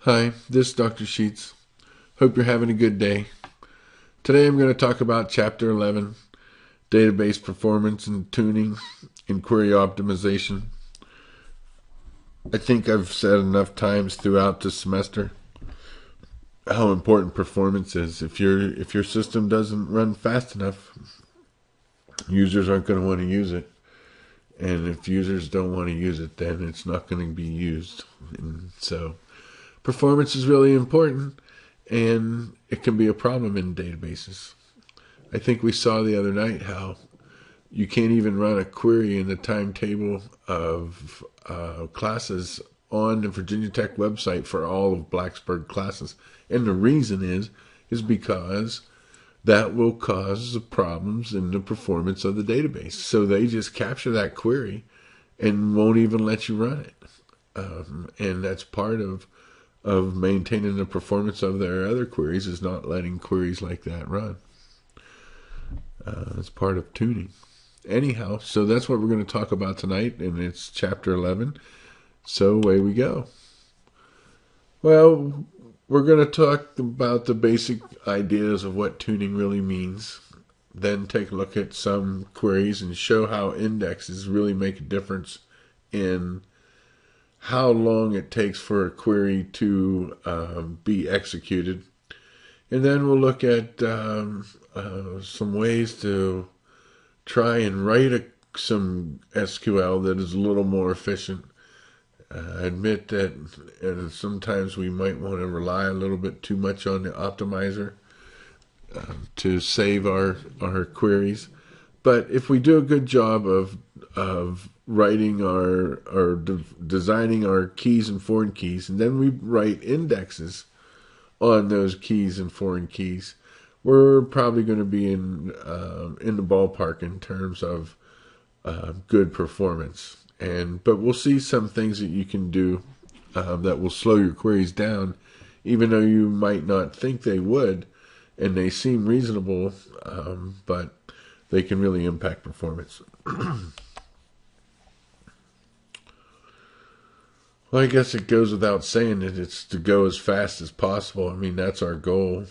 Hi, this is Dr. Sheets. Hope you're having a good day. Today I'm going to talk about Chapter 11, Database Performance and Tuning and Query Optimization. I think I've said enough times throughout the semester how important performance is. If your system doesn't run fast enough, users aren't going to want to use it. And if users don't want to use it, then it's not going to be used. And so performance is really important, and it can be a problem in databases. I think we saw the other night how you can't even run a query in the timetable of classes on the Virginia Tech website for all of Blacksburg classes. And the reason is because that will cause problems in the performance of the database. So they just capture that query and won't even let you run it. And that's part of maintaining the performance of their other queries, is not letting queries like that run. It's part of tuning. Anyhow, so that's what we're going to talk about tonight, and it's Chapter 11. So away we go. Well, we're going to talk about the basic ideas of what tuning really means, then take a look at some queries and show how indexes really make a difference in how long it takes for a query to be executed. And then we'll look at some ways to try and write some SQL that is a little more efficient. I admit that sometimes we might want to rely a little bit too much on the optimizer to save our queries. But if we do a good job of writing designing our keys and foreign keys, and then we write indexes on those keys and foreign keys, we're probably going to be in the ballpark in terms of good performance. But we'll see some things that you can do that will slow your queries down, even though you might not think they would, and they seem reasonable, but they can really impact performance. Well, I guess it goes without saying that it's to go as fast as possible. I mean, that's our goal.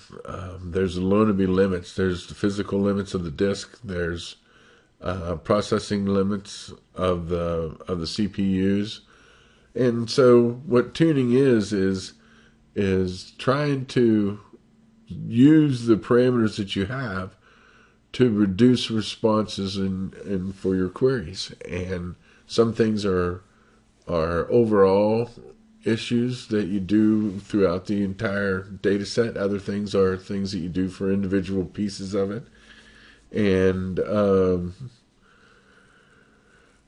There's going to be limits. There's the physical limits of the disk. There's processing limits of the CPUs. And so what tuning is trying to use the parameters that you have to reduce responses and for your queries. And some things are overall issues that you do throughout the entire data set. Other things are things that you do for individual pieces of it. And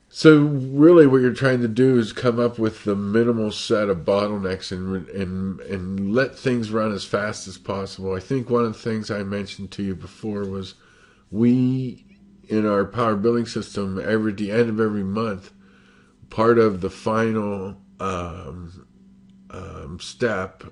so really what you're trying to do is come up with the minimal set of bottlenecks and let things run as fast as possible. I think one of the things I mentioned to you before was we, in our power billing system, at the end of every month, part of the final step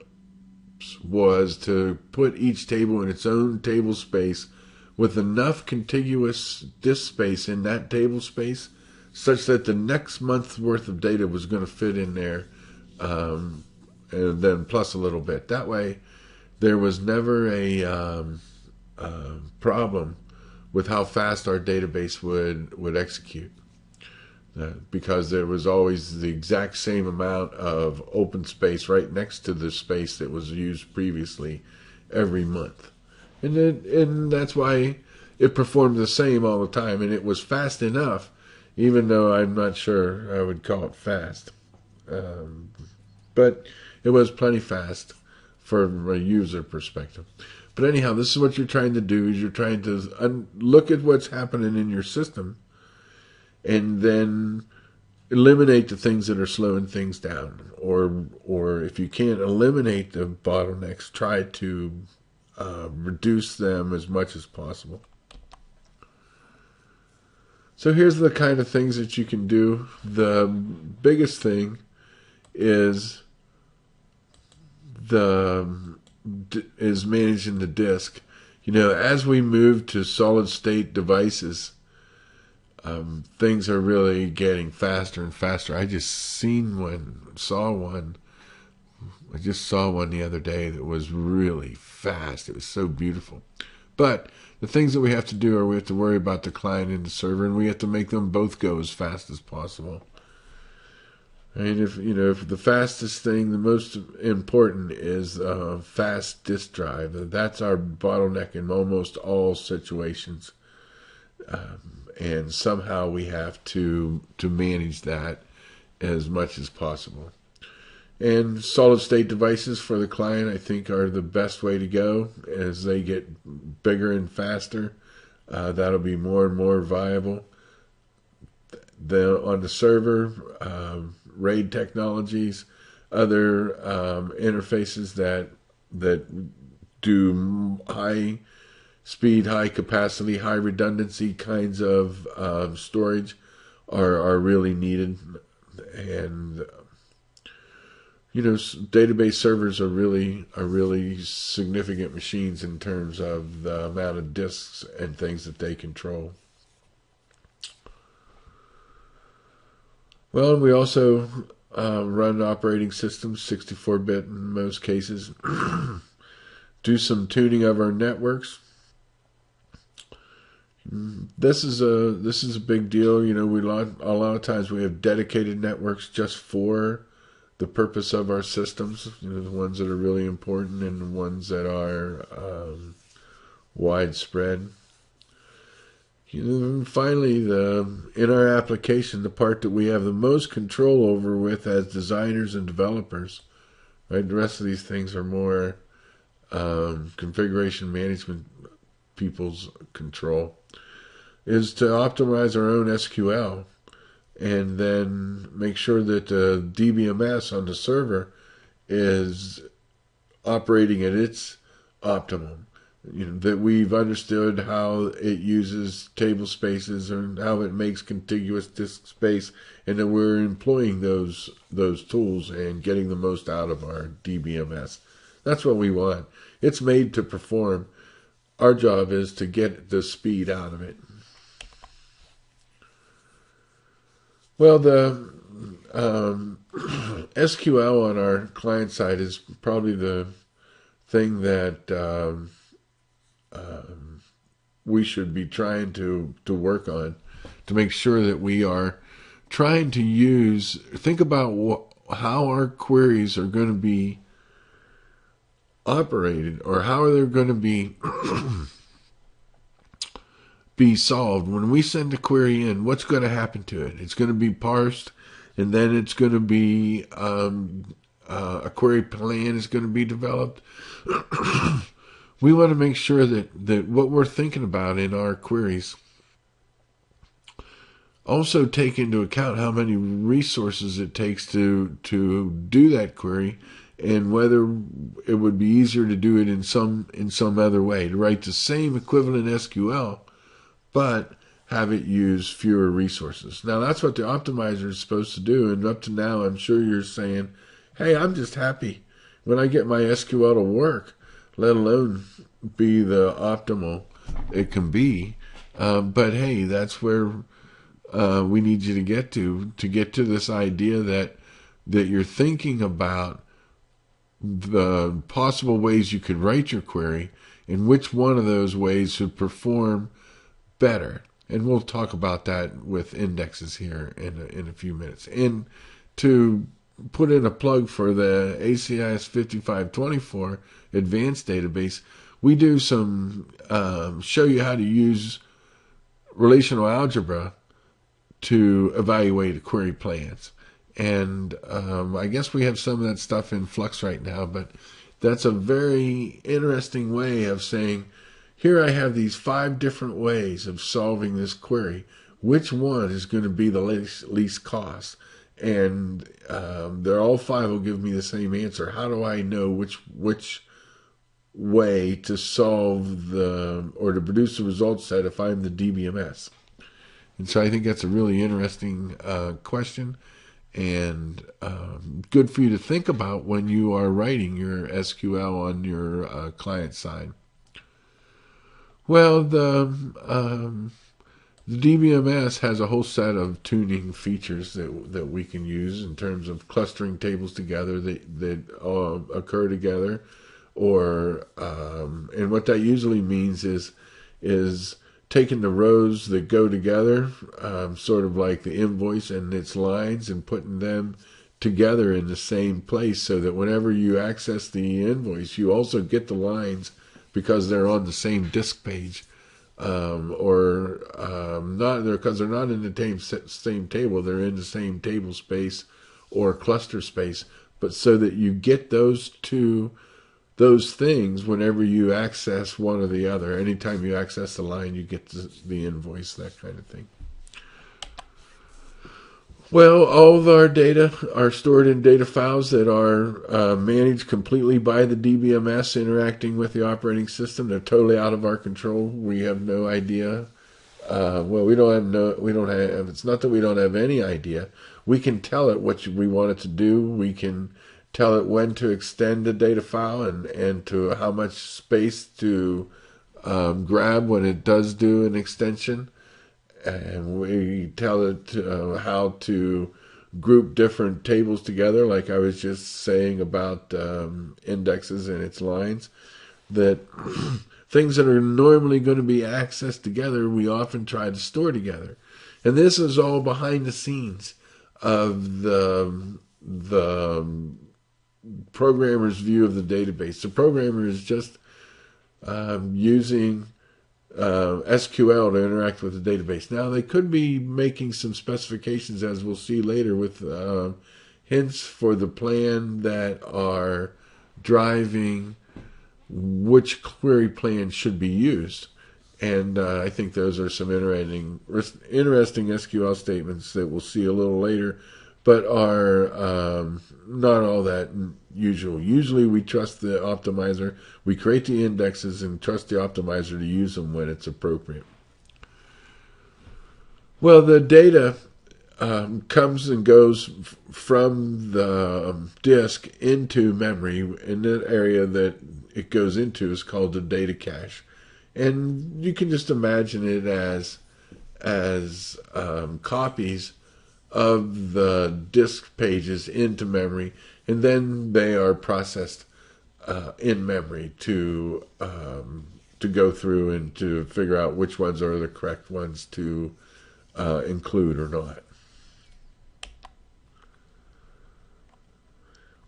was to put each table in its own table space with enough contiguous disk space in that table space such that the next month's worth of data was going to fit in there, and then plus a little bit. That way, there was never a problem with how fast our database would execute. Because there was always the exact same amount of open space right next to the space that was used previously every month. And that's why it performed the same all the time. And it was fast enough, even though I'm not sure I would call it fast. But it was plenty fast from a user perspective. But anyhow, this is what you're trying to do, is you're trying to look at what's happening in your system and then eliminate the things that are slowing things down. Or if you can't eliminate the bottlenecks, try to reduce them as much as possible. So here's the kind of things that you can do. The biggest thing is managing the disk. You know, as we move to solid state devices, things are really getting faster and faster. I just saw one I just saw one the other day that was really fast. It was so beautiful. But the things that we have to do are we have to worry about the client and the server, and we have to make them both go as fast as possible. I mean, if the fastest thing, the most important is fast disk drive. That's our bottleneck in almost all situations, and somehow we have to manage that as much as possible. And solid state devices for the client, I think, are the best way to go as they get bigger and faster. That'll be more and more viable. On the server, RAID technologies, other interfaces that do high speed, high capacity, high redundancy kinds of storage are really needed. And database servers are really significant machines in terms of the amount of disks and things that they control. Well, we also run operating systems, 64-bit in most cases. Do some tuning of our networks. This is a big deal. A lot of times we have dedicated networks just for the purpose of our systems. The ones that are really important and the ones that are widespread. Finally, in our application, the part that we have the most control over with as designers and developers, right? The rest of these things are more configuration management people's control, is to optimize our own SQL and then make sure that the DBMS on the server is operating at its optimum. That we've understood how it uses table spaces and how it makes contiguous disk space, and that we're employing those tools and getting the most out of our DBMS. That's what we want. It's made to perform. Our job is to get the speed out of it. Well, the SQL on our client side is probably the thing that we should be trying to work on, to make sure that we are trying to think about how our queries are going to be operated, or how are they going to be solved. When we send a query in, what's going to happen to it? It's going to be parsed, and then it's going to be a query plan is going to be developed. We want to make sure that what we're thinking about in our queries also take into account how many resources it takes to do that query, and whether it would be easier to do it in some other way, to write the same equivalent SQL, but have it use fewer resources. Now, that's what the optimizer is supposed to do, and up to now, I'm sure you're saying, hey, I'm just happy when I get my SQL to work, let alone be the optimal it can be. But hey, that's where we need you to get to this idea that you're thinking about the possible ways you could write your query and which one of those ways should perform better. And we'll talk about that with indexes here in a few minutes. And to put in a plug for the ACIS 5524 advanced database, we do some show you how to use relational algebra to evaluate query plans. And I guess we have some of that stuff in flux right now, but that's a very interesting way of saying, here I have these 5 different ways of solving this query. Which one is going to be the least cost? And they're all 5 will give me the same answer. How do I know which way to solve or to produce the result set if I'm the DBMS? And so I think that's a really interesting question, and good for you to think about when you are writing your SQL on your client side. Well, the The DBMS has a whole set of tuning features that we can use in terms of clustering tables together that occur together, or and what that usually means is taking the rows that go together, sort of like the invoice and its lines, and putting them together in the same place, so that whenever you access the invoice, you also get the lines because they're on the same disk page. Or not there because they're not in the same table. They're in the same table space or cluster space, but so that you get those things whenever you access one or the other. Anytime you access the line, you get the invoice, that kind of thing. Well, all of our data are stored in data files that are managed completely by the DBMS interacting with the operating system. They're totally out of our control. We have no idea. We don't have. It's not that we don't have any idea. We can tell it what we want it to do. We can tell it when to extend the data file and to how much space to grab when it does do an extension. And we tell it how to group different tables together, like I was just saying about indexes and its lines. That things that are normally going to be accessed together, we often try to store together. And this is all behind the scenes of the programmer's view of the database. The programmer is just using SQL to interact with the database. Now, they could be making some specifications, as we'll see later, with hints for the plan that are driving which query plan should be used. And I think those are some interesting SQL statements that we'll see a little later, but are not all that usual. Usually we trust the optimizer. We create the indexes and trust the optimizer to use them when it's appropriate. Well, the data comes and goes from the disk into memory, and the area that it goes into is called the data cache. And you can just imagine it as copies of the disk pages into memory, and then they are processed in memory to go through and to figure out which ones are the correct ones to include or not.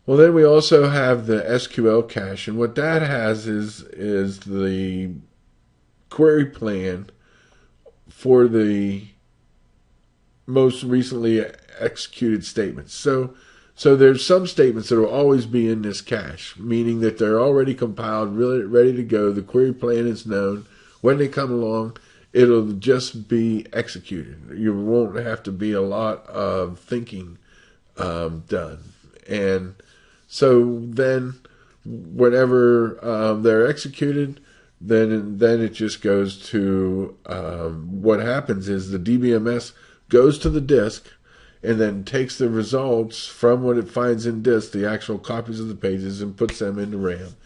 Well, then we also have the SQL cache, and what that has is the query plan for the most recently executed statements. So there's some statements that will always be in this cache, meaning that they're already compiled, really ready to go. The query plan is known. When they come along, it'll just be executed. You won't have to be a lot of thinking done. And so then whenever they're executed, then it just goes to what happens is the DBMS goes to the disk and then takes the results from what it finds in disk, the actual copies of the pages, and puts them into RAM.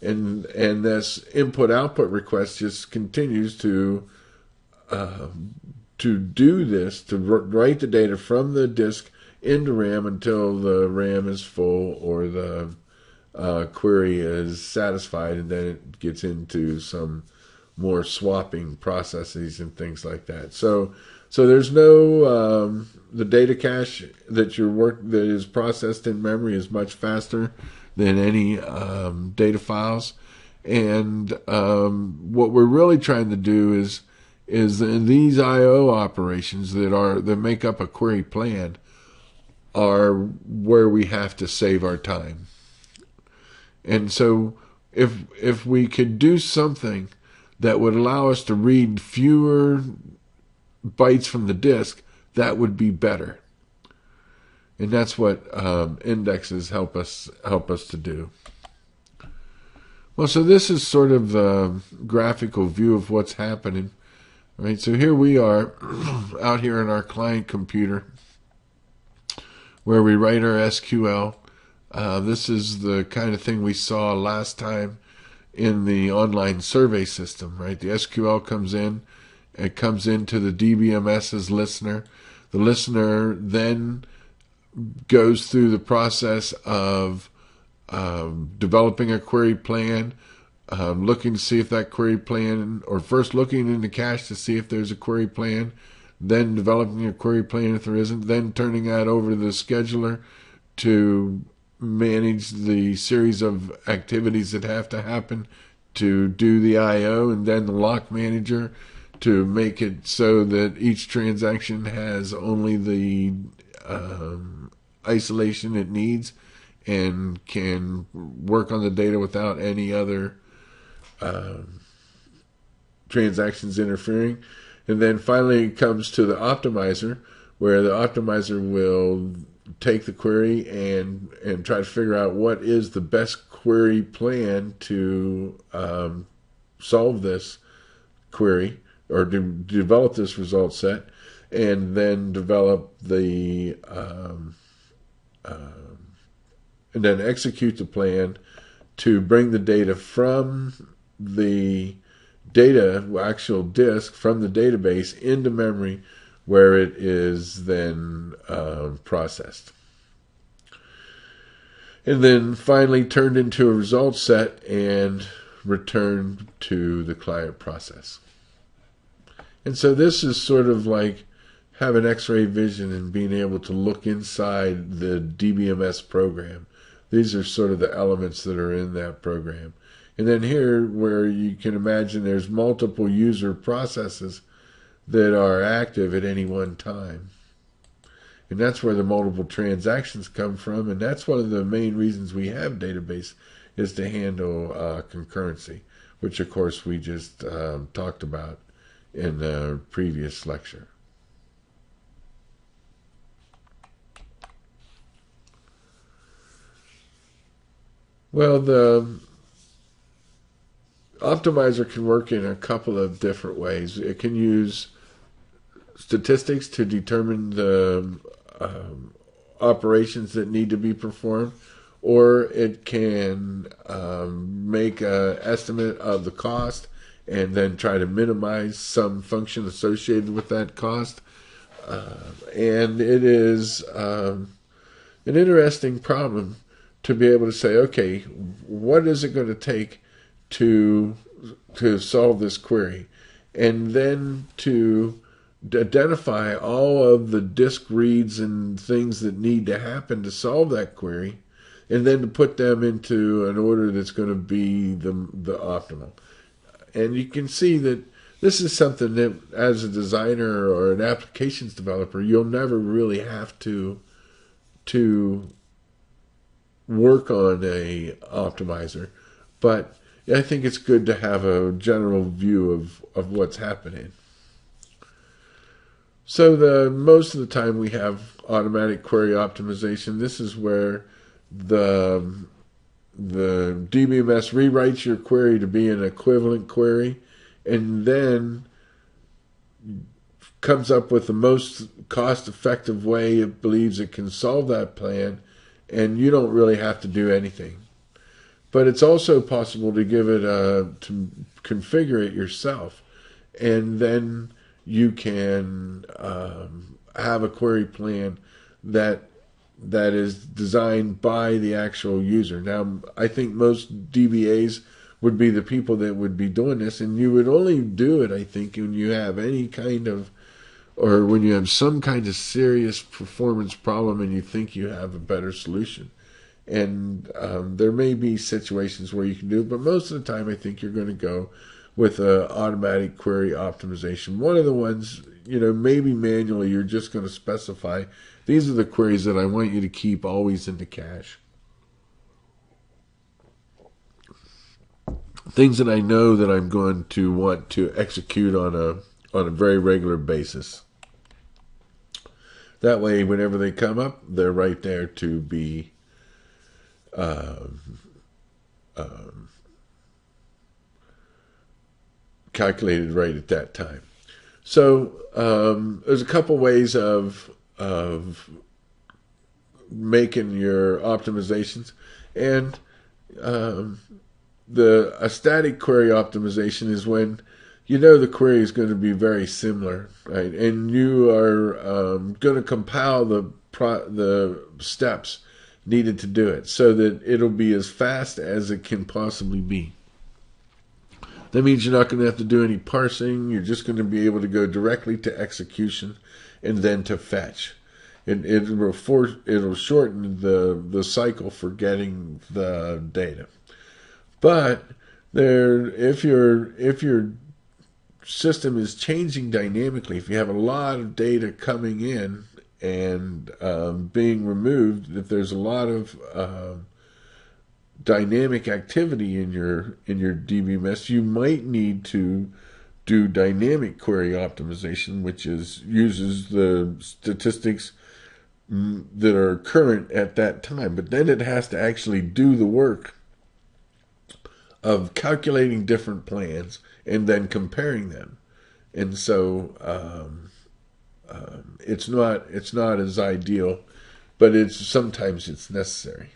And this input-output request just continues to do this, to write the data from the disk into RAM until the RAM is full or the query is satisfied, and then it gets into some more swapping processes and things like that. So there's no the data cache that is processed in memory is much faster than any data files, and what we're really trying to do is in these I/O operations that make up a query plan are where we have to save our time. And so if we could do something that would allow us to read fewer bytes from the disk, that would be better. And that's what indexes help us to do. Well, so this is sort of the graphical view of what's happening. Right, so here we are out here in our client computer where we write our SQL. This is the kind of thing we saw last time in the online survey system, right? The SQL comes in, It comes into the DBMS's listener. The listener then goes through the process of developing a query plan, looking to see if that query plan, or first looking in the cache to see if there's a query plan, then developing a query plan if there isn't, then turning that over to the scheduler to manage the series of activities that have to happen to do the I/O, and then the lock manager to make it so that each transaction has only the isolation it needs and can work on the data without any other transactions interfering. And then finally it comes to the optimizer, where the optimizer will take the query and try to figure out what is the best query plan to solve this query, or to develop this result set, and then develop the and then execute the plan to bring the data from the actual disk from the database into memory, where it is then processed. And then finally turned into a result set and returned to the client process. And so this is sort of like having X-ray vision and being able to look inside the DBMS program. These are sort of the elements that are in that program. And then here, where you can imagine there's multiple user processes that are active at any one time. And that's where the multiple transactions come from. And that's one of the main reasons we have database, is to handle concurrency, which of course we just talked about in the previous lecture. Well, the optimizer can work in a couple of different ways. It can use statistics to determine the operations that need to be performed, or it can make an estimate of the cost and then try to minimize some function associated with that cost. And it is an interesting problem to be able to say, okay, what is it going to take to solve this query? And then to identify all of the disk reads and things that need to happen to solve that query, and then to put them into an order that's going to be the optimal. And you can see that this is something that, as a designer or an applications developer, you'll never really have to work on a optimizer, but I think it's good to have a general view of what's happening. So most of the time we have automatic query optimization. This is where the DBMS rewrites your query to be an equivalent query, and then comes up with the most cost-effective way it believes it can solve that plan, and you don't really have to do anything. But it's also possible to give it to configure it yourself, and then you can have a query plan that is designed by the actual user. Now, I think most DBAs would be the people that would be doing this, and you would only do it, I think, when you have any kind of, or when you have some kind of serious performance problem and you think you have a better solution. And there may be situations where you can do it, but most of the time I think you're going to go with automatic query optimization. One of the ones, maybe manually, you're just going to specify, these are the queries that I want you to keep always in the cache. Things that I know that I'm going to want to execute on a very regular basis. That way, whenever they come up, they're right there to be calculated right at that time. So there's a couple ways of making your optimizations, and a static query optimization is when you know the query is going to be very similar, right? And you are going to compile the steps needed to do it so that it'll be as fast as it can possibly be. That means you're not going to have to do any parsing. You're just going to be able to go directly to execution and then to fetch. It'll shorten the cycle for getting the data. But if your system is changing dynamically, if you have a lot of data coming in and being removed, if there's a lot of dynamic activity in your DBMS, you might need to do dynamic query optimization, which uses the statistics that are current at that time. But then it has to actually do the work of calculating different plans and then comparing them. And so it's not as ideal, but sometimes it's necessary.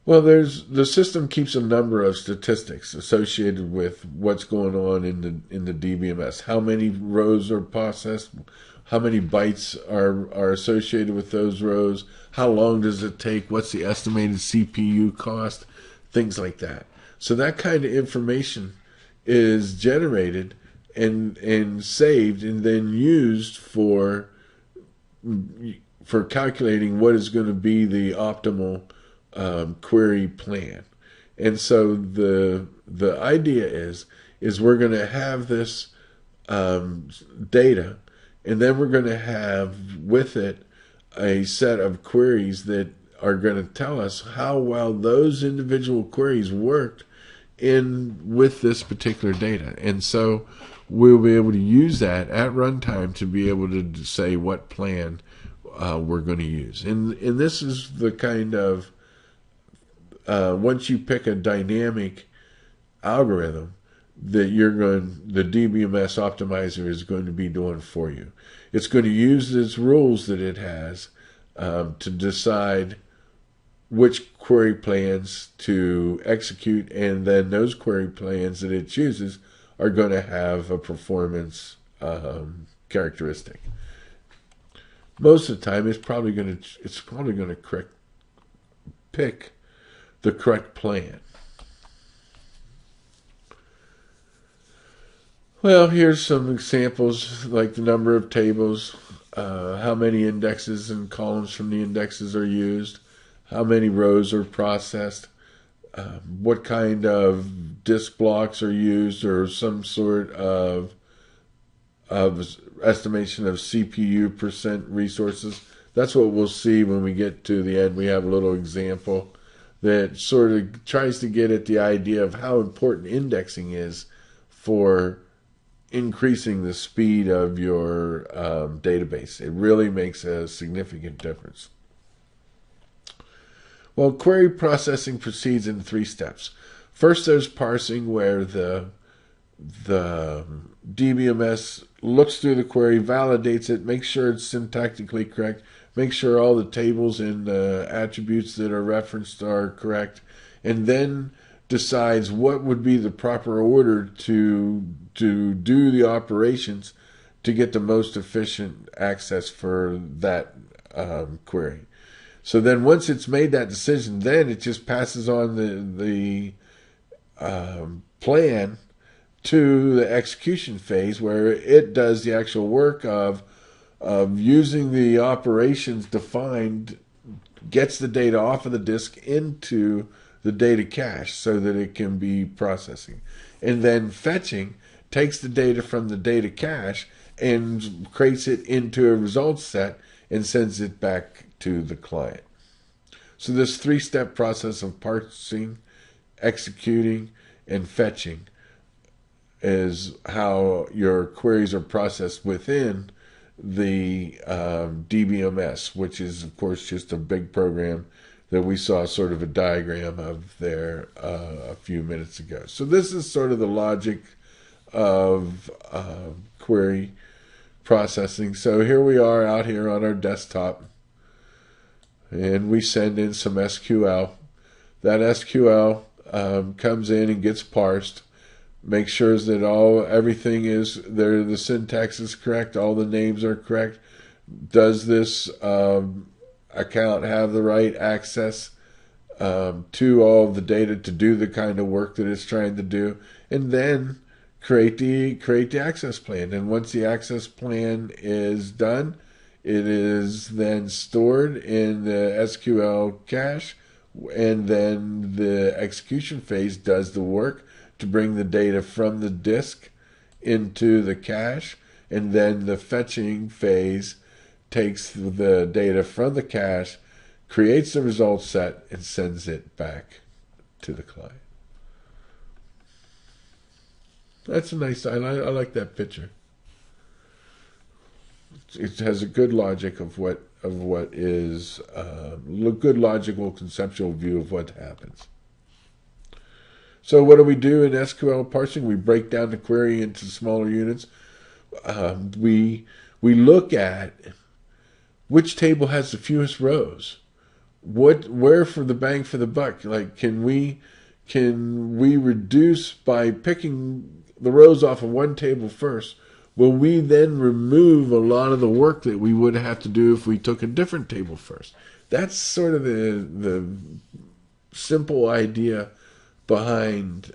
Well, the system keeps a number of statistics associated with what's going on in the DBMS. How many rows are processed? How many bytes are associated with those rows? How long does it take? What's the estimated CPU cost? Things like that. So that kind of information is generated and saved and then used for calculating what is going to be the optimal query plan. And so the idea is we're going to have this data, and then we're going to have with it a set of queries that are going to tell us how well those individual queries worked with this particular data. And so we'll be able to use that at runtime to be able to say what plan we're going to use. And this is the kind of once you pick a dynamic algorithm that the DBMS optimizer is going to be doing for you. It's going to use its rules that it has to decide which query plans to execute, and then those query plans that it chooses are going to have a performance characteristic. Most of the time, it's probably going to pick the correct plan. Well, here's some examples, like the number of tables, how many indexes and columns from the indexes are used, how many rows are processed, what kind of disk blocks are used, or some sort of estimation of CPU percent resources. That's what we'll see when we get to the end. We have a little example that sort of tries to get at the idea of how important indexing is for increasing the speed of your database. It really makes a significant difference. Well, query processing proceeds in 3 steps. First, there's parsing, where the DBMS looks through the query, validates it, makes sure it's syntactically correct, makes sure all the tables and attributes that are referenced are correct, and then decides what would be the proper order to do the operations to get the most efficient access for that query. So then once it's made that decision, then it just passes on the plan to the execution phase, where it does the actual work of using the operations defined, gets the data off of the disk into the data cache so that it can be processing. And then fetching takes the data from the data cache and creates it into a results set and sends it back to the client. So this 3-step process of parsing, executing, and fetching is how your queries are processed within the DBMS, which is, of course, just a big program that we saw sort of a diagram of there a few minutes ago. So this is sort of the logic of query processing. So here we are out here on our desktop, and we send in some SQL. That SQL comes in and gets parsed, makes sure that everything is there, the syntax is correct, all the names are correct. Does this account have the right access to all of the data to do the kind of work that it's trying to do? And then create the access plan. And once the access plan is done, it is then stored in the SQL cache, and then the execution phase does the work to bring the data from the disk into the cache, and then the fetching phase takes the data from the cache, creates the result set, and sends it back to the client. That's a nice, I like that picture. It has a good logic of what is good logical conceptual view of what happens. So what do we do in SQL parsing? We break down the query into smaller units. We look at which table has the fewest rows. Where for the bang for the buck? Like, can we reduce by picking the rows off of one table first? Will we then remove a lot of the work that we would have to do if we took a different table first? That's sort of the simple idea behind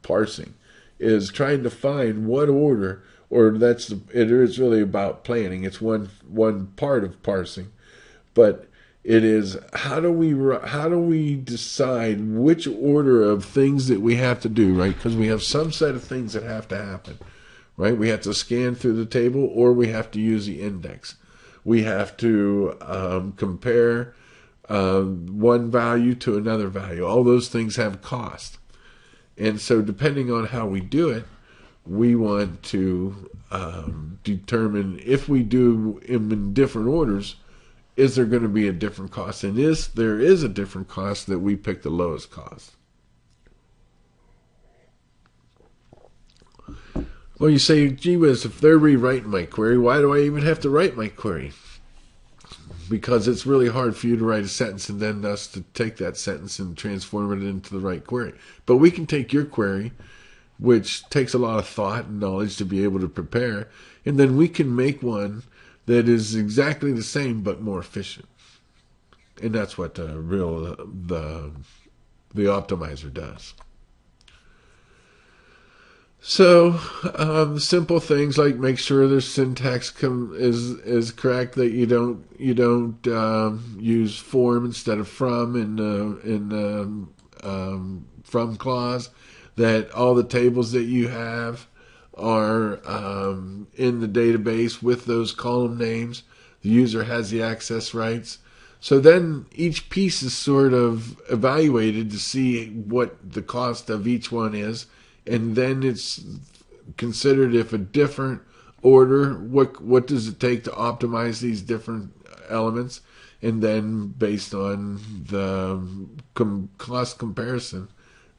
parsing, is trying to find what order, or it is really about planning. It's one part of parsing, but it is how do we decide which order of things that we have to do, right? Because we have some set of things that have to happen. Right? We have to scan through the table, or we have to use the index. We have to compare one value to another value. All those things have cost. And so depending on how we do it, we want to determine if we do them in different orders, is there going to be a different cost? And there is a different cost, that we pick the lowest cost. Well, you say, gee whiz, if they're rewriting my query, why do I even have to write my query? Because it's really hard for you to write a sentence and then us to take that sentence and transform it into the right query. But we can take your query, which takes a lot of thought and knowledge to be able to prepare, and then we can make one that is exactly the same but more efficient. And that's what the optimizer does. So simple things like make sure the syntax is correct, that you don't use form instead of from in the from clause, that all the tables that you have are in the database with those column names. The user has the access rights. So then each piece is sort of evaluated to see what the cost of each one is. And then it's considered, if a different order, what does it take to optimize these different elements? And then based on the cost comparison,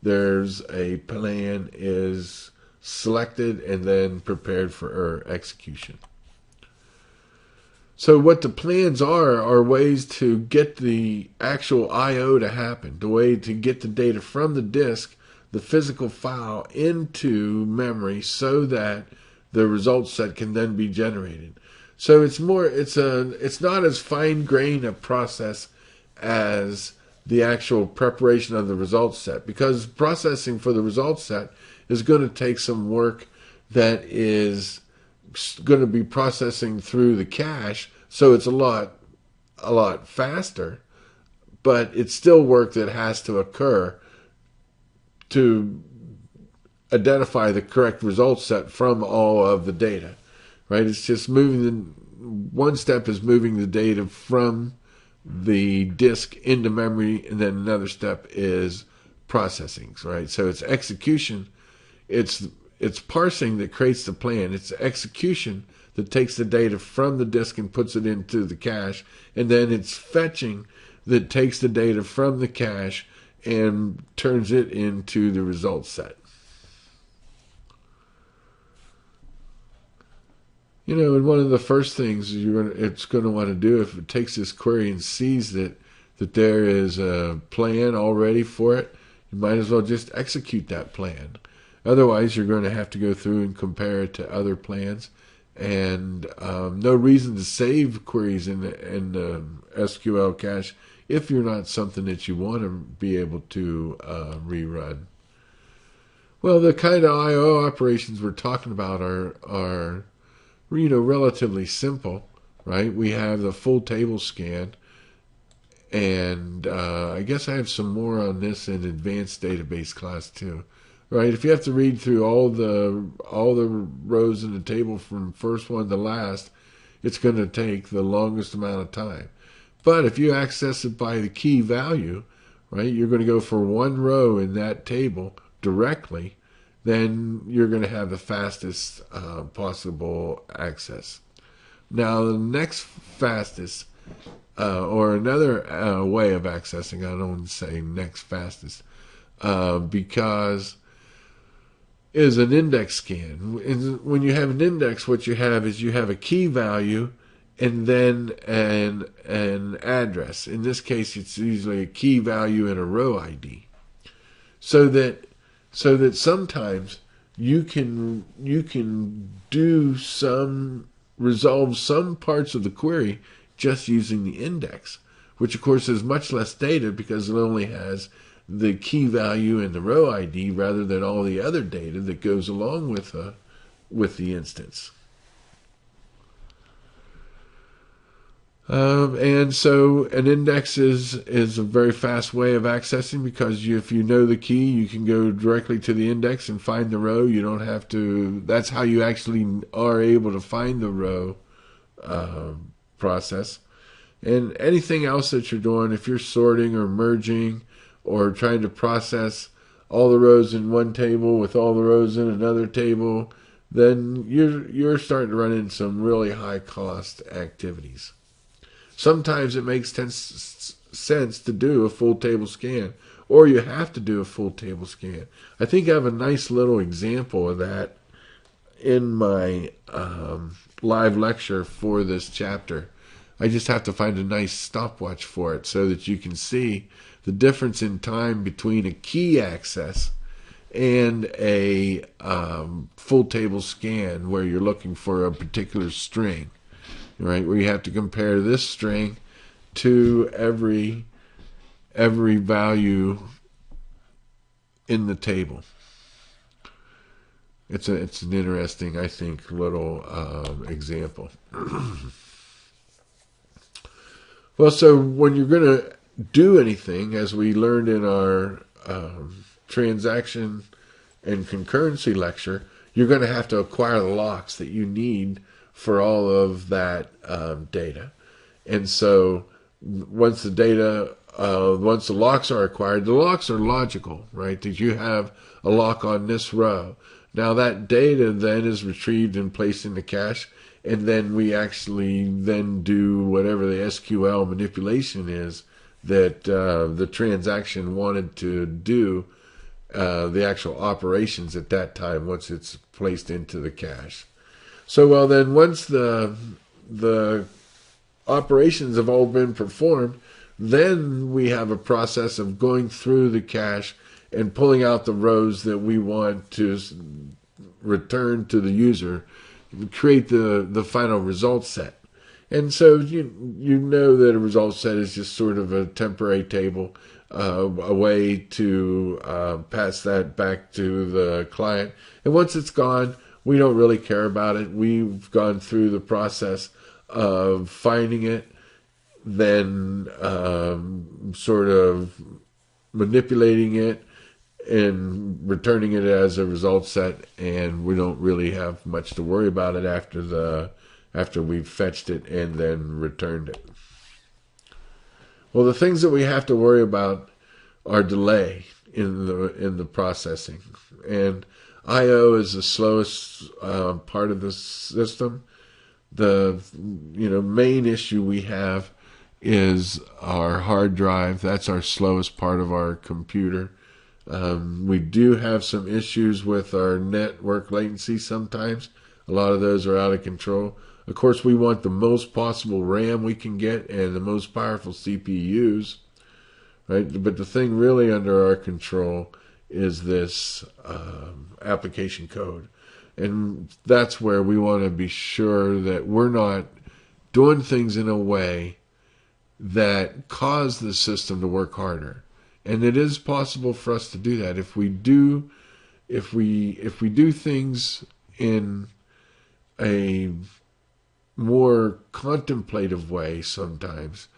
there's a plan is selected and then prepared for execution. So what the plans are ways to get the actual I/O to happen, the way to get the data from the disk, the physical file, into memory so that the result set can then be generated. So it's not as fine-grained a process as the actual preparation of the result set, because processing for the result set is going to take some work that is going to be processing through the cache, so it's a lot faster, but it's still work that has to occur to identify the correct result set from all of the data, right? It's just one step is moving the data from the disk into memory, and then another step is processing, right? So it's execution. It's parsing that creates the plan. It's execution that takes the data from the disk and puts it into the cache, and then it's fetching that takes the data from the cache and turns it into the result set. And one of the first things it's going to want to do, if it takes this query and sees that there is a plan already for it, you might as well just execute that plan. Otherwise, you're going to have to go through and compare it to other plans, and no reason to save queries in the SQL cache if you're not something that you want to be able to rerun. Well, the kind of I/O operations we're talking about are relatively simple, right? We have the full table scan, and I guess I have some more on this in advanced database class too, right? If you have to read through all the rows in the table from first one to last, it's going to take the longest amount of time. But if you access it by the key value, right, you're going to go for one row in that table directly, then you're going to have the fastest possible access. Now, the next fastest, or another way of accessing, I don't want to say next fastest, because is an index scan. And when you have an index, what you have is you have a key value and then an address. In this case, it's usually a key value and a row ID. So that sometimes you can resolve some parts of the query just using the index, which of course is much less data because it only has the key value and the row ID rather than all the other data that goes along with the instance. And so an index is a very fast way of accessing because if you know the key, you can go directly to the index and find the row. You don't have to. That's how you actually are able to find the row process. And anything else that you're doing, if you're sorting or merging or trying to process all the rows in one table with all the rows in another table, then you're starting to run into some really high cost activities. Sometimes it makes sense to do a full table scan, or you have to do a full table scan. I think I have a nice little example of that in my live lecture for this chapter. I just have to find a nice stopwatch for it so that you can see the difference in time between a key access and a full table scan where you're looking for a particular string. Right, where you have to compare this string to every value in the table. It's an interesting, I think, little example. Well, so when you're going to do anything, as we learned in our transaction and concurrency lecture, you're going to have to acquire the locks that you need for all of that data. And so once the locks are acquired, the locks are logical, right? That you have a lock on this row. Now that data then is retrieved and placed in the cache, and then we actually then do whatever the SQL manipulation is that the transaction wanted to do, the actual operations at that time once it's placed into the cache. So, well, then once the operations have all been performed, then we have a process of going through the cache and pulling out the rows that we want to return to the user, create the final result set. And so you know that a result set is just sort of a temporary table, a way to pass that back to the client. And once it's gone, we don't really care about it. We've gone through the process of finding it, then sort of manipulating it and returning it as a result set, and we don't really have much to worry about it after we've fetched it and then returned it. Well, the things that we have to worry about are delay in the processing, and I/O is the slowest part of the system. The main issue we have is our hard drive. That's our slowest part of our computer. We do have some issues with our network latency sometimes. A lot of those are out of control. Of course, we want the most possible RAM we can get and the most powerful CPUs. right? But the thing really under our control is this application code. And that's where we want to be sure that we're not doing things in a way that cause the system to work harder. And it is possible for us to do that if we do things in a more contemplative way. Sometimes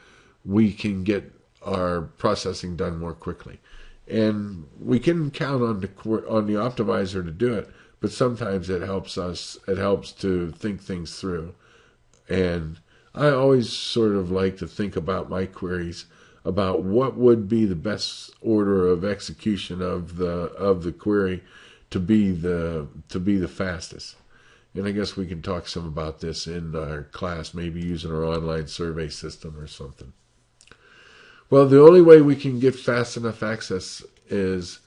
we can get our processing done more quickly, and we can count on the optimizer to do it. But sometimes it helps us. It helps to think things through. And I always sort of like to think about my queries about what would be the best order of execution of the query to be the fastest. And I guess we can talk some about this in our class, maybe using our online survey system or something. Well, the only way we can get fast enough access is,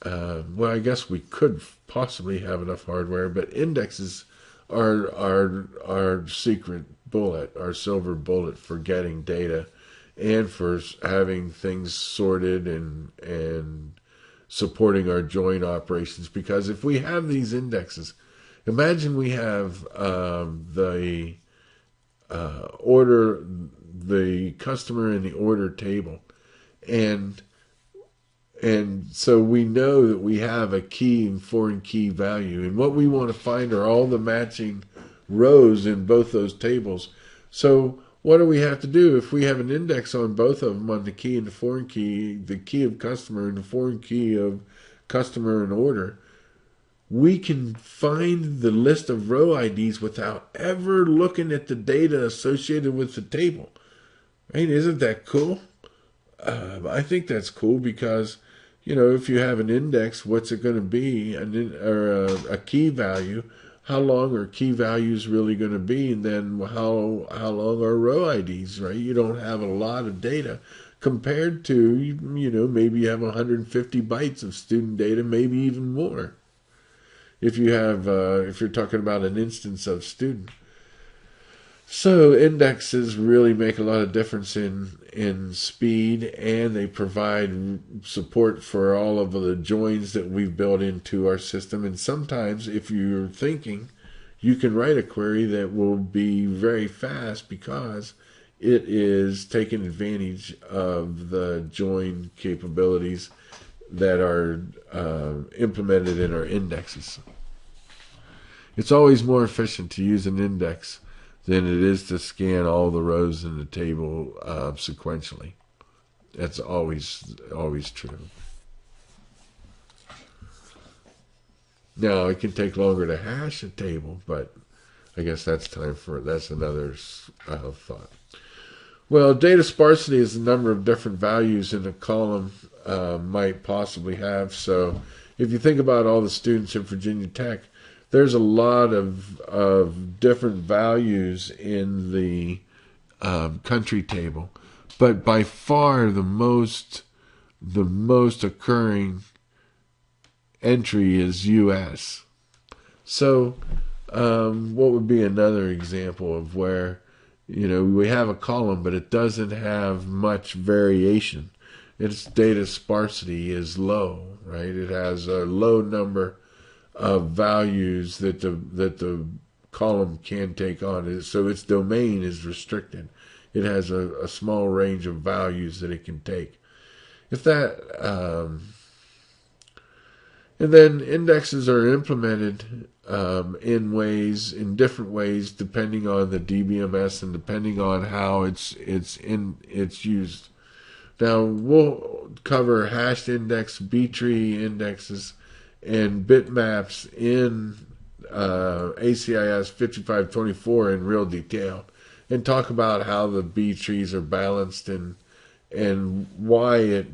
well, I guess we could possibly have enough hardware, but indexes are our secret bullet, our silver bullet for getting data and for having things sorted and supporting our join operations. Because if we have these indexes, imagine we have the customer in the order table, and so we know that we have a key and foreign key value, and what we want to find are all the matching rows in both those tables. So what do we have to do? If we have an index on both of them, on the key and the foreign key, the key of customer and the foreign key of customer and order, we can find the list of row IDs without ever looking at the data associated with the table. Right? Isn't that cool? I think that's cool because, if you have an index, what's it going to be? A key value. How long are key values really going to be? And then how long are row IDs, right? You don't have a lot of data compared to, maybe you have 150 bytes of student data, maybe even more. If you're talking about an instance of student. So indexes really make a lot of difference in speed, and they provide support for all of the joins that we've built into our system. And sometimes, if you're thinking, you can write a query that will be very fast because it is taking advantage of the join capabilities that are implemented in our indexes. It's always more efficient to use an index than it is to scan all the rows in the table sequentially. That's always true. Now, it can take longer to hash a table, but I guess that's another thought. Well, data sparsity is the number of different values in a column might possibly have. So if you think about all the students at Virginia Tech, there's a lot of different values in the country table, but by far the most occurring entry is U.S. So what would be another example of where we have a column but it doesn't have much variation? Its data sparsity is low, right? It has a low number of values that the column can take on. So its domain is restricted. It has a small range of values that it can take. And then indexes are implemented in different ways depending on the DBMS and depending on how it's used. Now we'll cover hashed index, B-tree indexes, and bitmaps in ACIS 5524 in real detail, and talk about how the B trees are balanced and why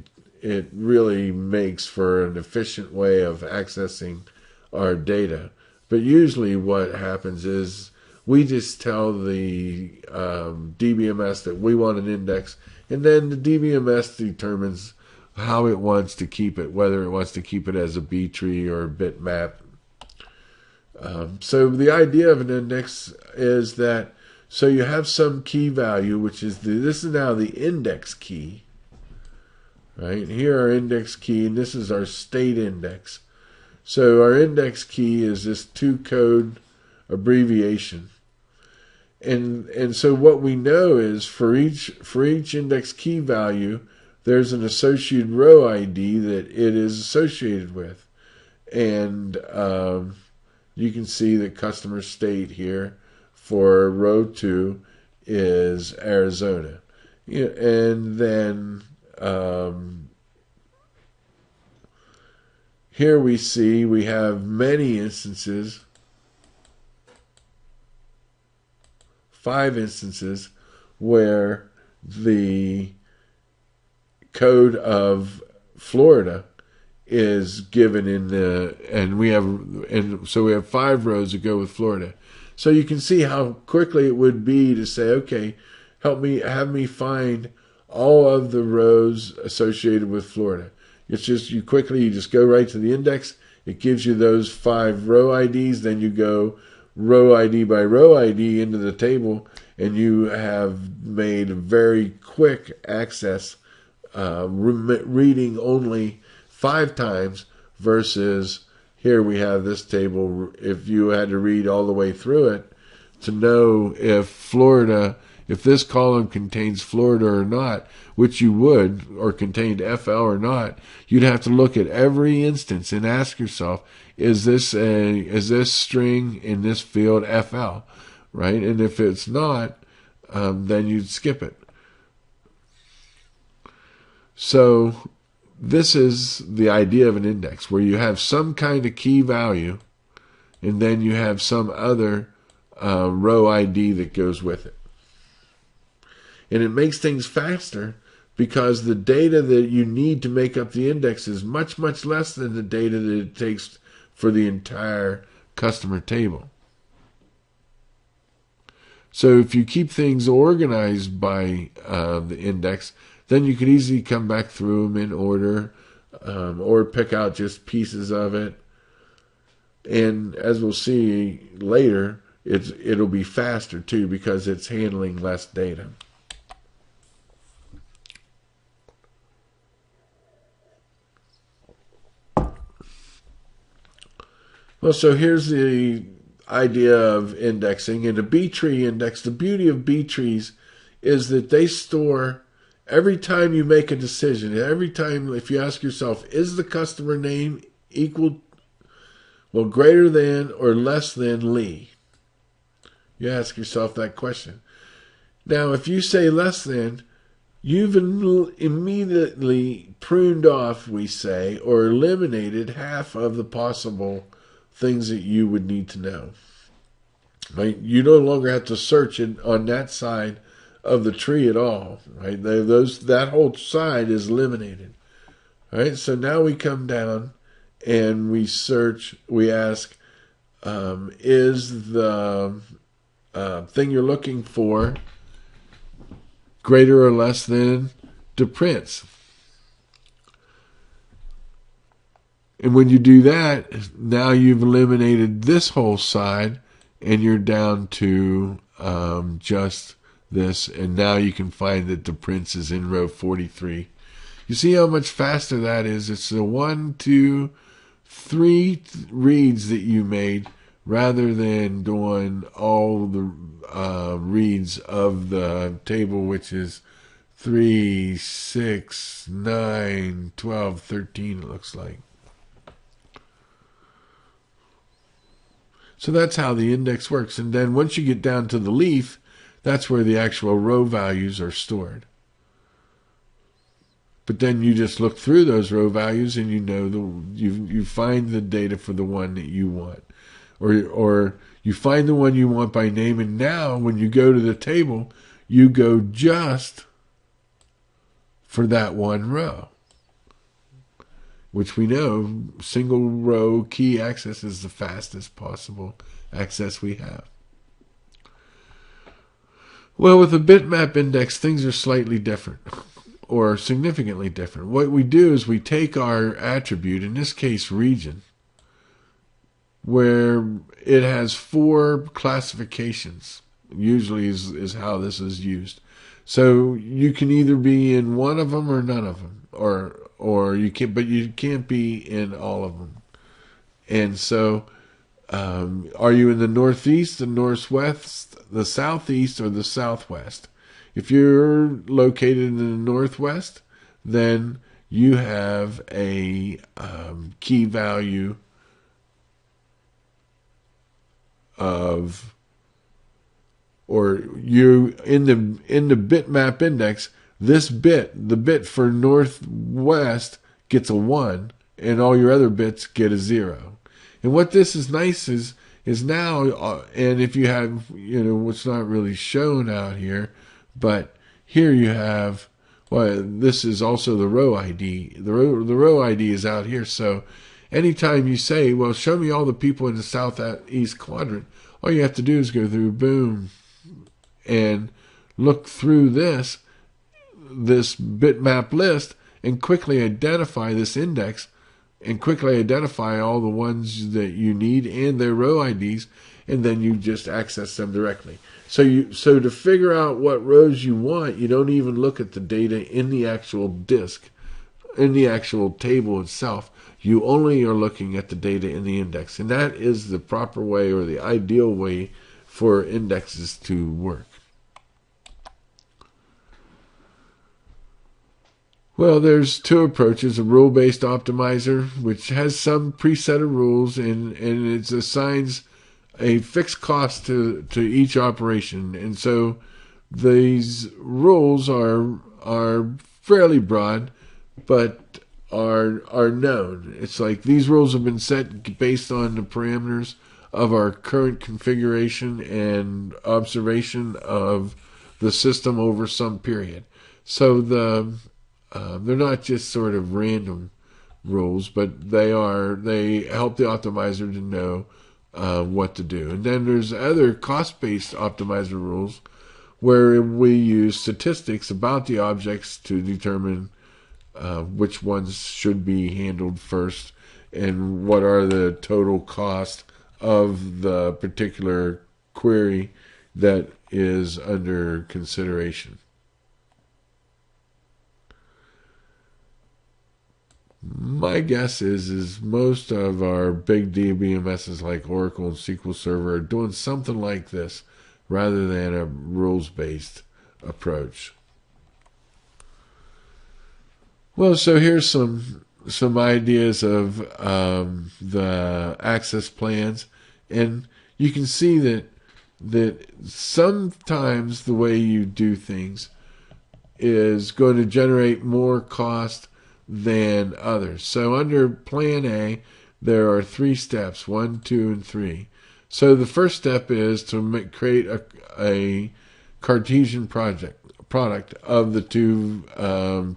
it really makes for an efficient way of accessing our data. But usually what happens is we just tell the DBMS that we want an index, and then the DBMS determines how it wants to keep it, whether it wants to keep it as a B tree or a bitmap. So the idea of an index is that, so you have some key value, which is this is now the index key right? Here our index key, and this is our state index. So our index key is this 2-code abbreviation. And so what we know is for each index key value, there's an associated row ID that it is associated with. And you can see the customer state here for row 2 is Arizona. And then here we see we have many instances, 5 instances, where the code of Florida is given in the, and so we have 5 rows that go with Florida. So you can see how quickly it would be to say, okay, have me find all of the rows associated with Florida. It's just you just go right to the index. It gives you those 5 row IDs. Then you go row ID by row ID into the table, and you have made very quick access, reading only 5 times versus here we have this table. If you had to read all the way through it to know if this column contains Florida or not, which you would, or contained FL or not, you'd have to look at every instance and ask yourself, is this string in this field FL, right? And if it's not, then you'd skip it. So this is the idea of an index, where you have some kind of key value, and then you have some other row ID that goes with it. And it makes things faster because the data that you need to make up the index is much, much less than the data that it takes for the entire customer table. So if you keep things organized by the index, then you could easily come back through them in order, or pick out just pieces of it. And as we'll see later, it'll be faster too because it's handling less data. Well, so here's the idea of indexing. In a B-tree index, the beauty of B-trees is that they store every time you make a decision. Every time, if you ask yourself, is the customer name greater than or less than Lee? You ask yourself that question. Now, if you say less than, you've immediately pruned off, we say, or eliminated half of the possible things that you would need to know. Right? You no longer have to search on that side of the tree at all. Right? That whole side is eliminated. Right? So now we come down and we search. We ask, is the thing you're looking for greater or less than the prince? And when you do that, now you've eliminated this whole side, and you're down to just this. And now you can find that the prince is in row 43. You see how much faster that is? It's the 1, 2, 3 reads that you made, rather than doing all the reads of the table, which is 3, 6, 9, 12, 13, it looks like. So that's how the index works. And then once you get down to the leaf, that's where the actual row values are stored. But then you just look through those row values and you know you find the data for the one that you want. Or you find the one you want by name, and now when you go to the table, you go just for that one row, which we know single row key access is the fastest possible access we have. Well, with a bitmap index, things are slightly different, or significantly different. What we do is we take our attribute, in this case region, where it has 4 classifications. usually is how this is used. So you can either be in one of them or none of them, or you can, but you can't be in all of them. And so, are you in the northeast, the northwest, the southeast, or the southwest? If you're located in the northwest, then you have a key value of, or you in the bitmap index, this bit, the bit for northwest, gets a 1, and all your other bits get a 0. And what this is nice is now, and if you have, what's not really shown out here, but here you have, well, this is also the row ID. The row ID is out here. So anytime you say, well, show me all the people in the southeast quadrant, all you have to do is go through, boom, and look through this bitmap list and quickly identify this index and quickly identify all the ones that you need and their row IDs, and then you just access them directly. So to figure out what rows you want, you don't even look at the data in the actual disk, in the actual table itself. You only are looking at the data in the index, and that is the proper way, or the ideal way, for indexes to work. Well, there's two approaches: a rule-based optimizer, which has some preset of rules, and it assigns a fixed cost to each operation. And so these rules are fairly broad, but are known. It's like these rules have been set based on the parameters of our current configuration and observation of the system over some period. So they're not just sort of random rules, but they help the optimizer to know what to do. And then there's other cost-based optimizer rules where we use statistics about the objects to determine which ones should be handled first and what are the total cost of the particular query that is under consideration. My guess is most of our big DBMSs like Oracle and SQL Server are doing something like this rather than a rules-based approach. Well, so here's some ideas of the access plans, and you can see that sometimes the way you do things is going to generate more cost than others. So under Plan A, there are 3 steps: 1, 2, and 3. So the first step is to create a Cartesian product of the two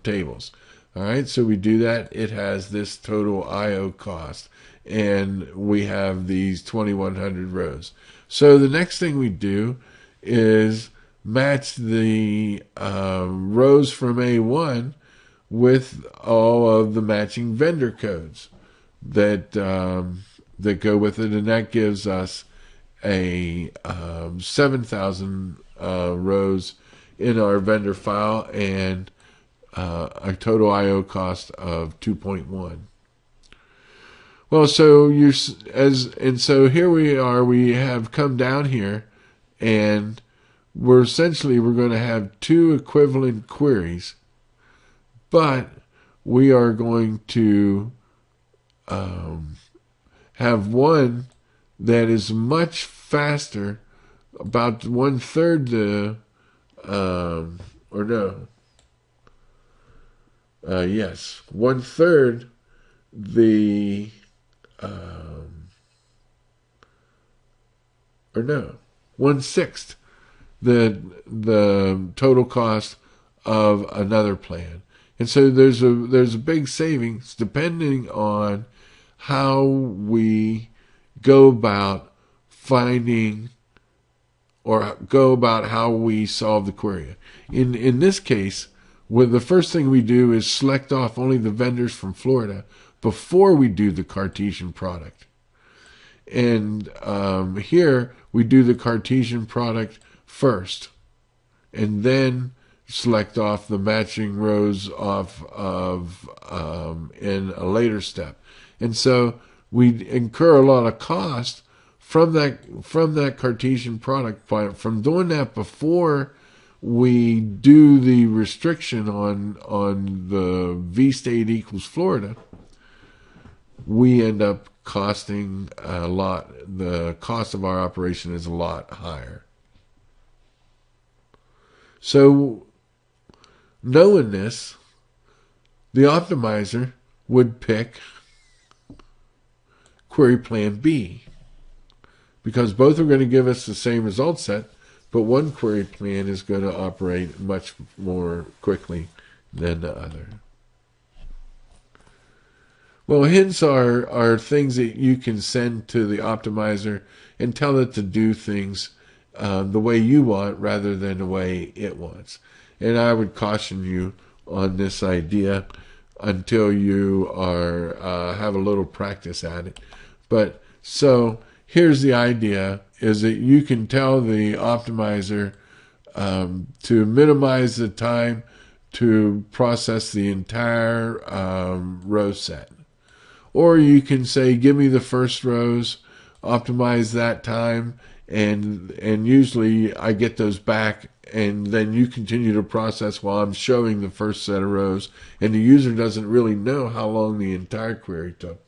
tables. All right, so we do that. It has this total I/O cost, and we have these 2,100 rows. So the next thing we do is match the rows from A1 with all of the matching vendor codes that go with it, and that gives us a 7,000 rows in our vendor file and a total I/O cost of 2.1. Well, so so here we are. We have come down here, and we're going to have 2 equivalent queries, but we are going to have one that is much faster, about 1/3 the, or no, yes, 1/3 the, or no, 1/6 the total cost of another plan. And so there's a big savings depending on how we go about finding, or go about how we solve the query. In this case, the first thing we do is select off only the vendors from Florida before we do the Cartesian product. And here we do the Cartesian product first, and then select off the matching rows off of in a later step. And so we incur a lot of cost from that Cartesian product from doing that before we do the restriction on the V state equals Florida. We end up costing a lot. The cost of our operation is a lot higher. So, knowing this, the optimizer would pick query plan B, because both are going to give us the same result set, but one query plan is going to operate much more quickly than the other. Well, hints are things that you can send to the optimizer and tell it to do things the way you want rather than the way it wants. And I would caution you on this idea until you have a little practice at it. But so here's the idea, is that you can tell the optimizer to minimize the time to process the entire row set. Or you can say, give me the first rows, optimize that time, and usually I get those back, and then you continue to process while I'm showing the first set of rows, and the user doesn't really know how long the entire query took.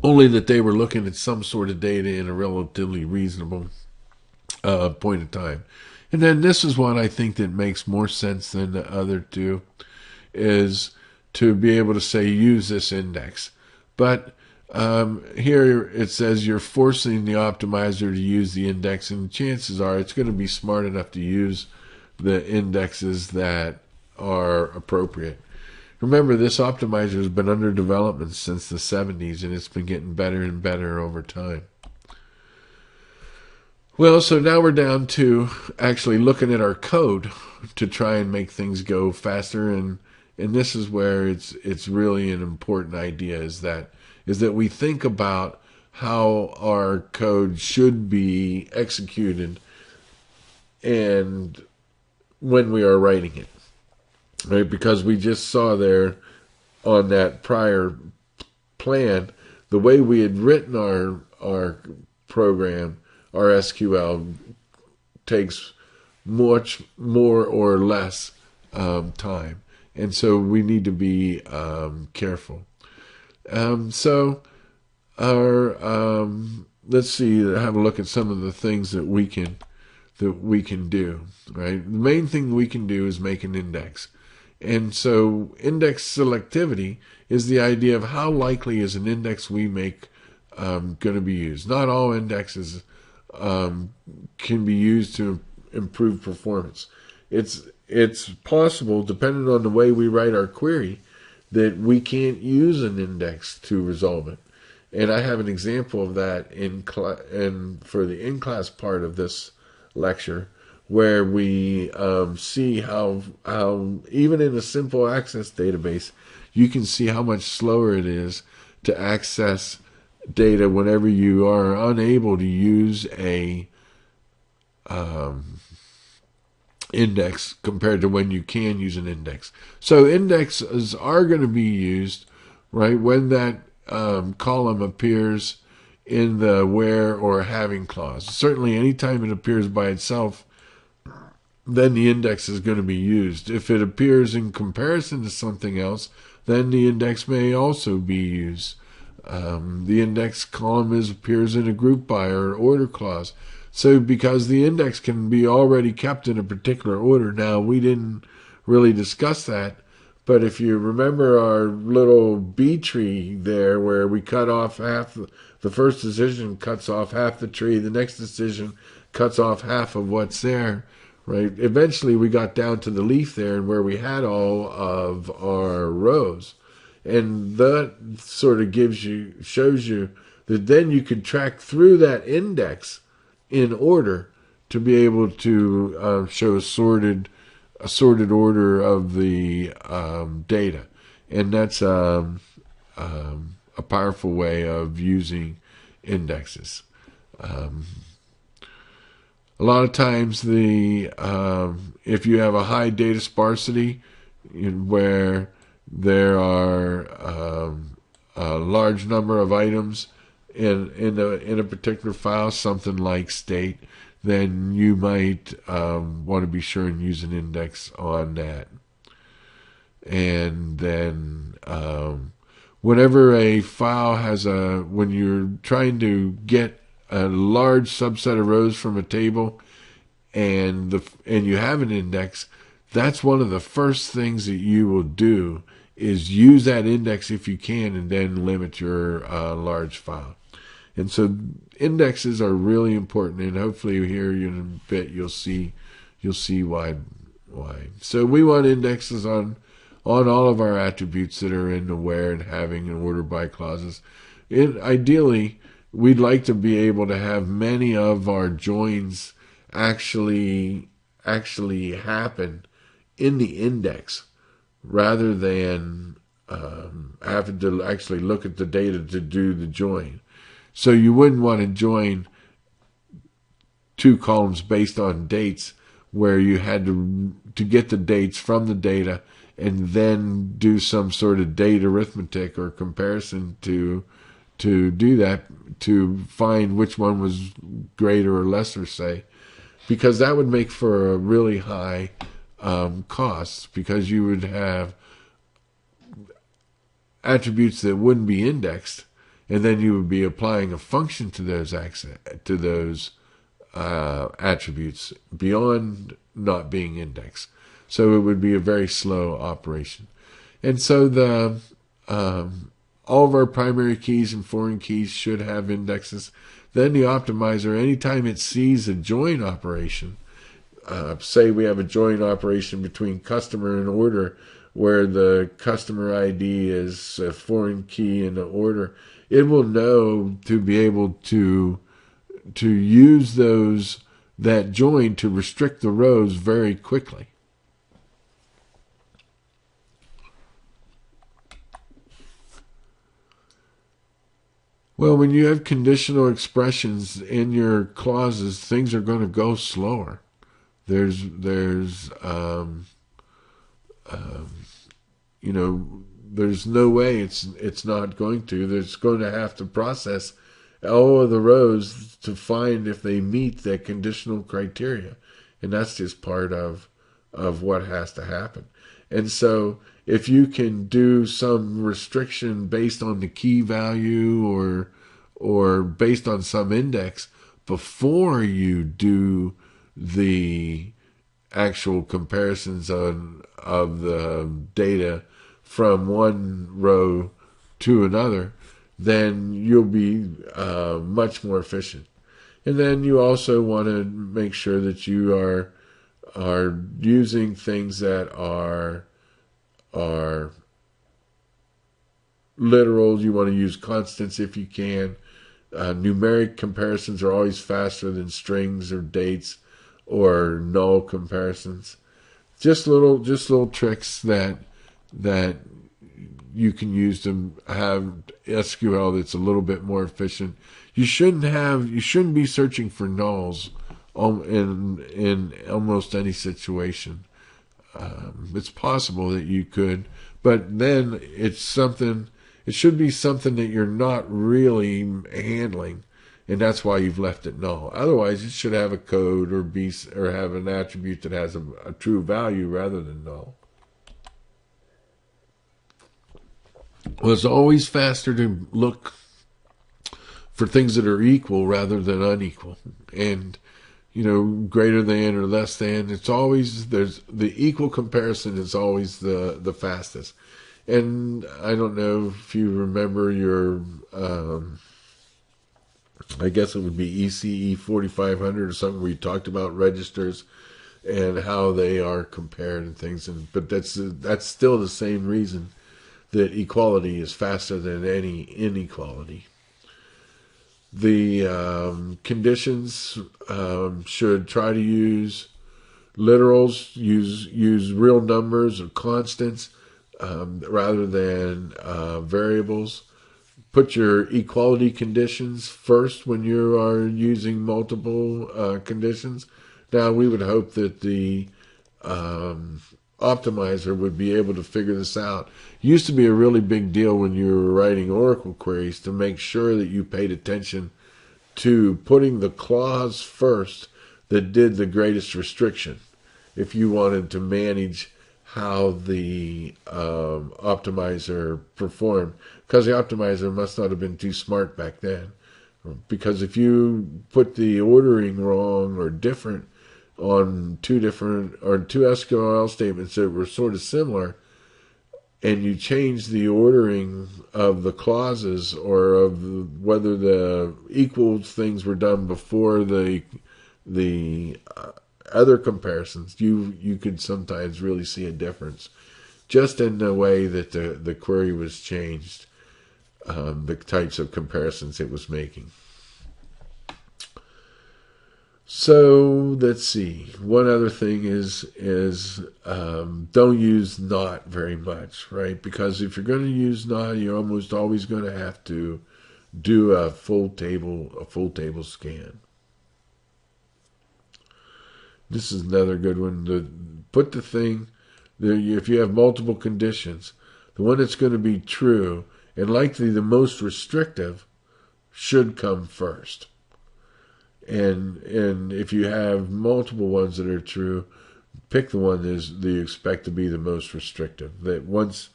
Only that they were looking at some sort of data in a relatively reasonable point of time. And then this is one I think that makes more sense than the other two, is to be able to say, use this index. But here it says you're forcing the optimizer to use the index, and chances are it's going to be smart enough to use the indexes that are appropriate. Remember, this optimizer has been under development since the 70s, and it's been getting better and better over time. Well, so now we're down to actually looking at our code to try and make things go faster, and this is where it's really an important idea, is that we think about how our code should be executed and when we are writing it. Right? Because we just saw there on that prior plan, the way we had written our program, our SQL, takes much more or less time. And so we need to be careful. So let's see, have a look at some of the things that we can do. Right, the main thing we can do is make an index, and so index selectivity is the idea of how likely is an index we make going to be used. Not all indexes can be used to improve performance. It's possible, depending on the way we write our query, that we can't use an index to resolve it. And I have an example of that for the in-class part of this lecture, where we see how even in a simple access database, you can see how much slower it is to access data whenever you are unable to use a index compared to when you can use an index. So indexes are going to be used, right, when that column appears in the where or having clause. Certainly anytime it appears by itself, then the index is going to be used. If it appears in comparison to something else, then the index may also be used. The index column appears in a group by or order clause. So because the index can be already kept in a particular order. Now, we didn't really discuss that, but if you remember our little B tree there, where we cut off half, the first decision cuts off half the tree, the next decision cuts off half of what's there, right? Eventually we got down to the leaf there, and where we had all of our rows. And that sort of shows you that then you could track through that index in order to be able to show a sorted order of the data. And that's a powerful way of using indexes. A lot of times, if you have a high data sparsity, where there are a large number of items in a particular file, something like state, then you might want to be sure and use an index on that. And then whenever a file has when you're trying to get a large subset of rows from a table, and you have an index, that's one of the first things that you will do is use that index if you can, and then limit your large file. And so indexes are really important, and hopefully here in a bit you'll see why. So we want indexes on all of our attributes that are in the where and having and order by clauses. Ideally, we'd like to be able to have many of our joins actually happen in the index, rather than having to actually look at the data to do the join. So you wouldn't want to join two columns based on dates, where you had to get the dates from the data and then do some sort of date arithmetic or comparison to do that, to find which one was greater or lesser, say, because that would make for a really high cost, because you would have attributes that wouldn't be indexed, and then you would be applying a function to those attributes beyond not being indexed. So it would be a very slow operation. And so all of our primary keys and foreign keys should have indexes. Then the optimizer, anytime it sees a join operation, say we have a join operation between customer and order, where the customer ID is a foreign key in the order, it will know to be able to use that join to restrict the rows very quickly. Well, when you have conditional expressions in your clauses, things are going to go slower. There's no way it's not going to. There's going to have to process all of the rows to find if they meet that conditional criteria, and that's just part of what has to happen. And so if you can do some restriction based on the key value or based on some index before you do the actual comparisons of the data from one row to another, then you'll be much more efficient. And then you also want to make sure that you are using things that are literal. You want to use constants if you can. Numeric comparisons are always faster than strings or dates or null comparisons. Just little tricks that you can use to have SQL that's a little bit more efficient. You shouldn't be searching for nulls in almost any situation. It's possible that you could, but then it should be something that you're not really handling, and that's why you've left it null. Otherwise, it should have a code or have an attribute that has a true value rather than null. Well, it's always faster to look for things that are equal rather than unequal, and greater than or less than. There's the equal comparison is always the fastest. And I don't know if you remember your I guess it would be ECE 4500 or something, where you talked about registers and how they are compared and things. But that's still the same reason that equality is faster than any inequality. The conditions should try to use literals, use real numbers or constants rather than variables. put your equality conditions first when you are using multiple conditions. Now, we would hope that the optimizer would be able to figure this out. It used to be a really big deal when you were writing Oracle queries to make sure that you paid attention to putting the clause first that did the greatest restriction if you wanted to manage how the optimizer performed, because the optimizer must not have been too smart back then. Because if you put the ordering wrong or different on two SQL statements that were sort of similar, and you change the ordering of the clauses or of whether the equals things were done before the other comparisons, you could sometimes really see a difference just in the way that the query was changed, the types of comparisons it was making. So let's see. One other thing is don't use not very much, right? Because if you're going to use not, you're almost always going to have to do a full table scan. This is another good one. Put the thing, if you have multiple conditions, the one that's going to be true and likely the most restrictive should come first. And if you have multiple ones that are true, pick the one that you expect to be the most restrictive. That once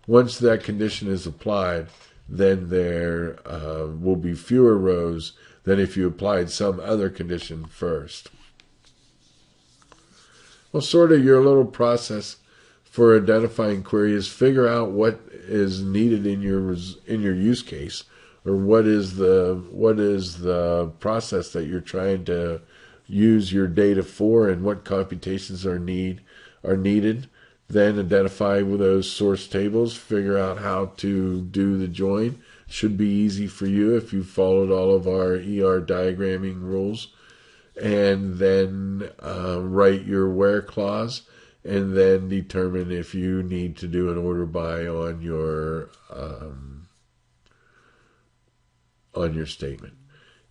that condition is applied, then there will be fewer rows than if you applied some other condition first. Well, sort of your little process for identifying queries, figure out what is needed in your use case, or what is the process that you're trying to use your data for, and what computations are needed. Then identify with those source tables, figure out how to do the join. Should be easy for you if you followed all of our ER diagramming rules. And then write your where clause, and then determine if you need to do an order by on your statement.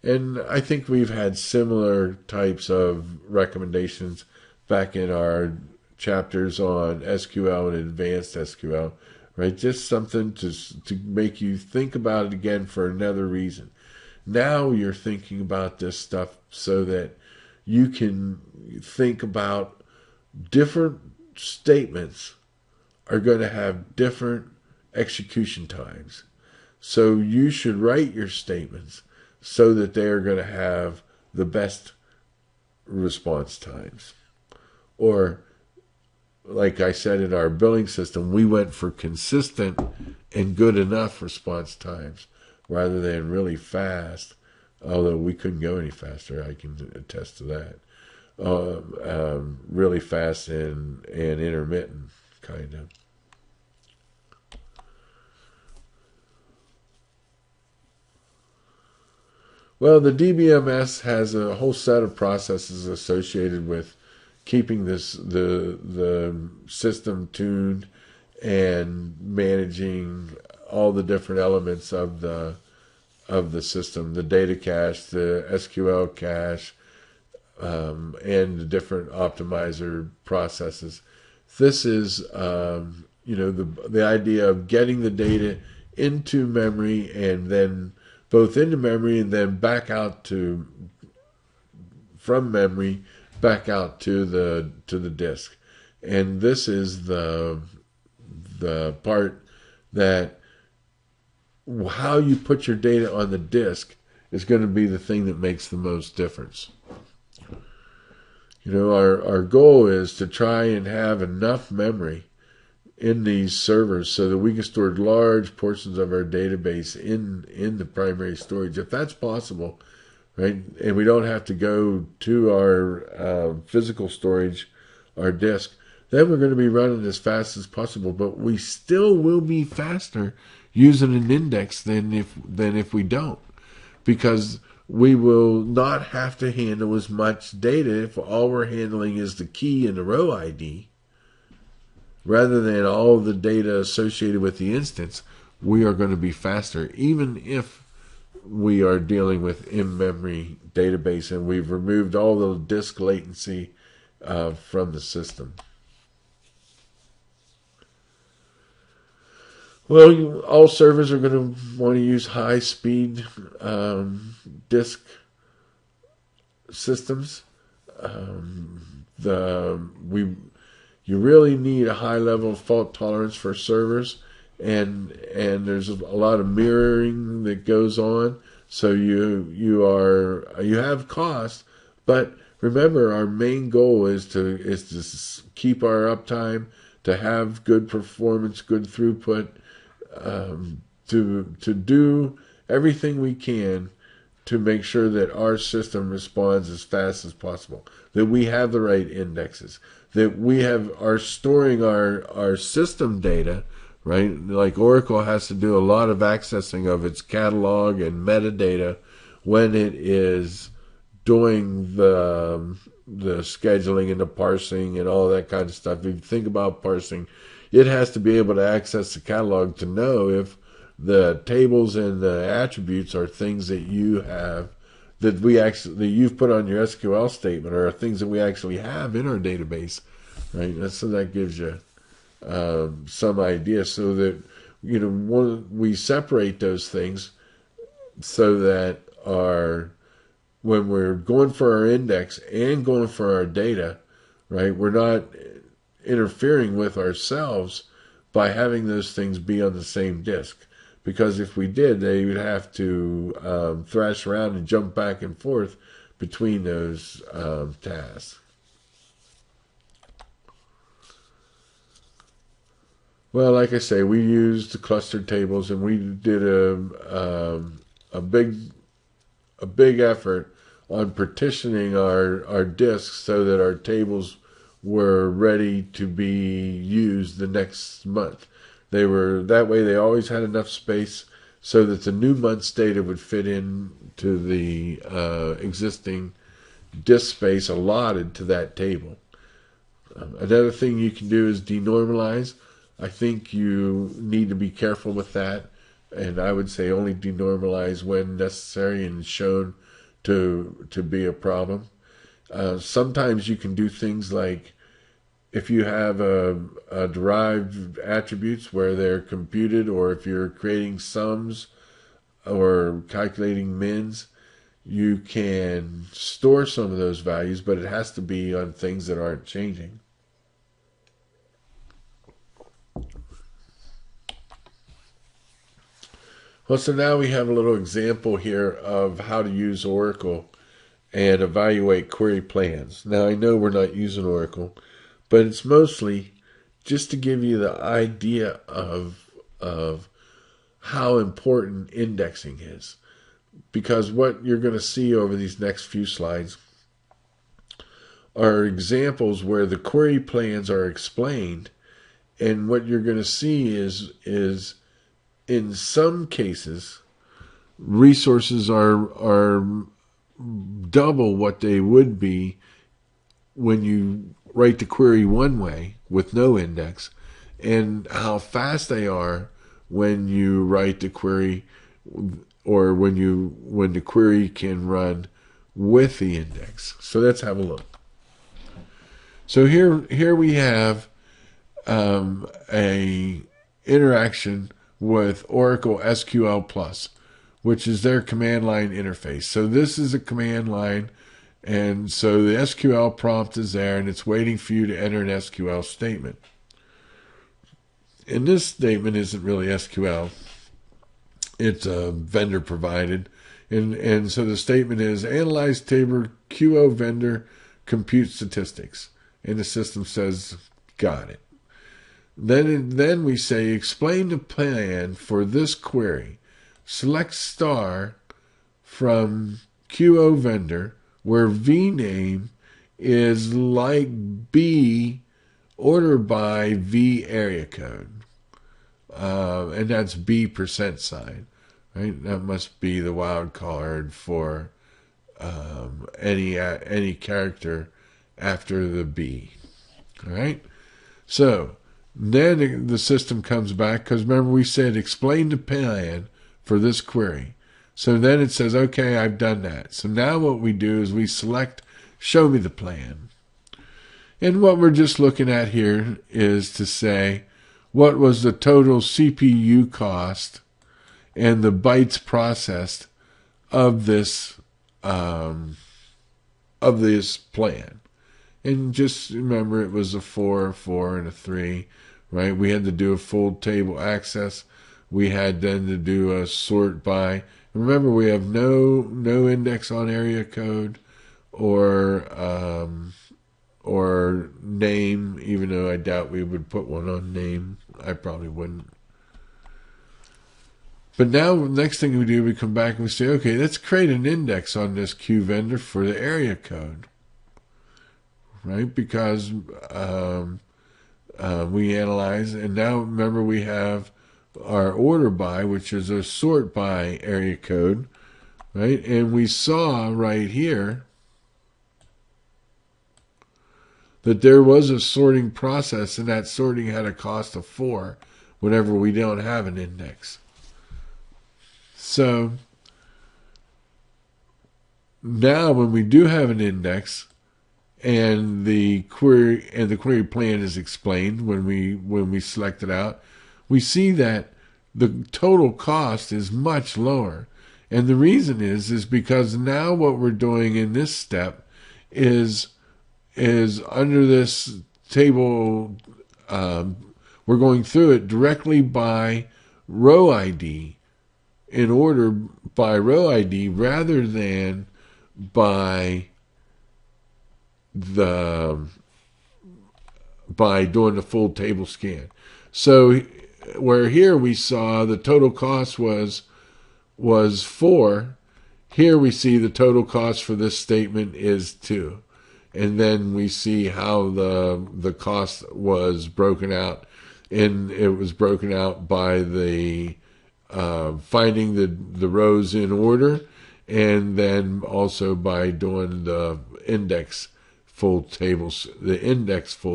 And I think we've had similar types of recommendations back in our chapters on SQL and advanced SQL, right? Just something to make you think about it again for another reason. Now you're thinking about this stuff so that you can think about different statements are going to have different execution times. So you should write your statements so that they are going to have the best response times. Or, like I said in our billing system, we went for consistent and good enough response times rather than really fast, although we couldn't go any faster. I can attest to that. Really fast and intermittent, kind of. Well, the DBMS has a whole set of processes associated with keeping the system tuned and managing all the different elements of the system, the data cache, the SQL cache, and the different optimizer processes. This is the idea of getting the data into memory, and then both into memory and then back out from memory back out to the disk. And this is the part that how you put your data on the disk is going to be the thing that makes the most difference. Our goal is to try and have enough memory in these servers so that we can store large portions of our database in the primary storage, if that's possible, right? And we don't have to go to our physical storage, our disk. Then we're going to be running as fast as possible, but we still will be faster using an index than if we don't, because we will not have to handle as much data if all we're handling is the key and the row ID, rather than all the data associated with the instance. we are going to be faster, even if we are dealing with in-memory database and we've removed all the disk latency from the system. Well, all servers are going to want to use high-speed disk systems. You really need a high level of fault tolerance for servers, and there's a lot of mirroring that goes on. So you have cost, but remember, our main goal is to keep our uptime, to have good performance, good throughput, to do everything we can to make sure that our system responds as fast as possible, that we have the right indexes, that we are storing our system data, right? Like Oracle has to do a lot of accessing of its catalog and metadata when it is doing the scheduling and the parsing and all that kind of stuff. If you think about parsing, it has to be able to access the catalog to know if the tables and the attributes are things that you have, that you've put on your SQL statement, or are things that we actually have in our database, right? So that gives you some idea, so that we separate those things so that when we're going for our index and going for our data, right, we're not interfering with ourselves by having those things be on the same disk. Because if we did, they would have to thrash around and jump back and forth between those tasks. Well, like I say, we used the clustered tables, and we did a big effort on partitioning our disks so that our tables were ready to be used the next month. That way they always had enough space so that the new month's data would fit into the existing disk space allotted to that table. Another thing you can do is denormalize. I think you need to be careful with that, and I would say only denormalize when necessary and shown to be a problem. Sometimes you can do things like, if you have a derived attributes where they're computed, or if you're creating sums or calculating mins, you can store some of those values, but it has to be on things that aren't changing. Well, so now we have a little example here of how to use Oracle and evaluate query plans. Now, I know we're not using Oracle, but it's mostly just to give you the idea of how important indexing is. Because what you're going to see over these next few slides are examples where the query plans are explained, and what you're going to see is in some cases resources are double what they would be when you write the query one way with no index, and how fast they are when you write the query, or when the query can run with the index. So let's have a look. So here we have a interaction with Oracle SQL Plus, which is their command line interface. So this is a command line, and so the SQL prompt is there, and it's waiting for you to enter an SQL statement. And this statement isn't really SQL. It's vendor provided. And so the statement is, analyze table QO vendor compute statistics. And the system says, got it. Then we say, explain the plan for this query. Select star from QO vendor, where VName is like B order by V area code. And that's B %, right? That must be the wild card for any character after the B. All right? So Then the system comes back, because remember we said explain the plan for this query. So then it says, okay, I've done that. So now what we do is we select show me the plan. And what we're just looking at here is to say, what was the total CPU cost and the bytes processed of this plan? And just remember, it was a 4, a 4, and a 3, right? We had to do a full table access. We had then to do a sort by. Remember, we have no index on area code or name, even though I doubt we would put one on name. I probably wouldn't. But now, the next thing we do, we come back and we say, okay, let's create an index on this Q vendor for the area code, right? Because we analyze, and now remember we have our order by, which is a sort by area code, right? And we saw right here that there was a sorting process, and that sorting had a cost of 4 whenever we don't have an index. So now when we do have an index and the query plan is explained, when we select it out, we see that the total cost is much lower. And the reason is because now what we're doing in this step is under this table, we're going through it directly by row ID, in order by row ID, rather than by doing the full table scan. So where here we saw the total cost was 4, here we see the total cost for this statement is 2. And then we see how the cost was broken out. And it was broken out by the finding the rows in order, and then also by doing the index full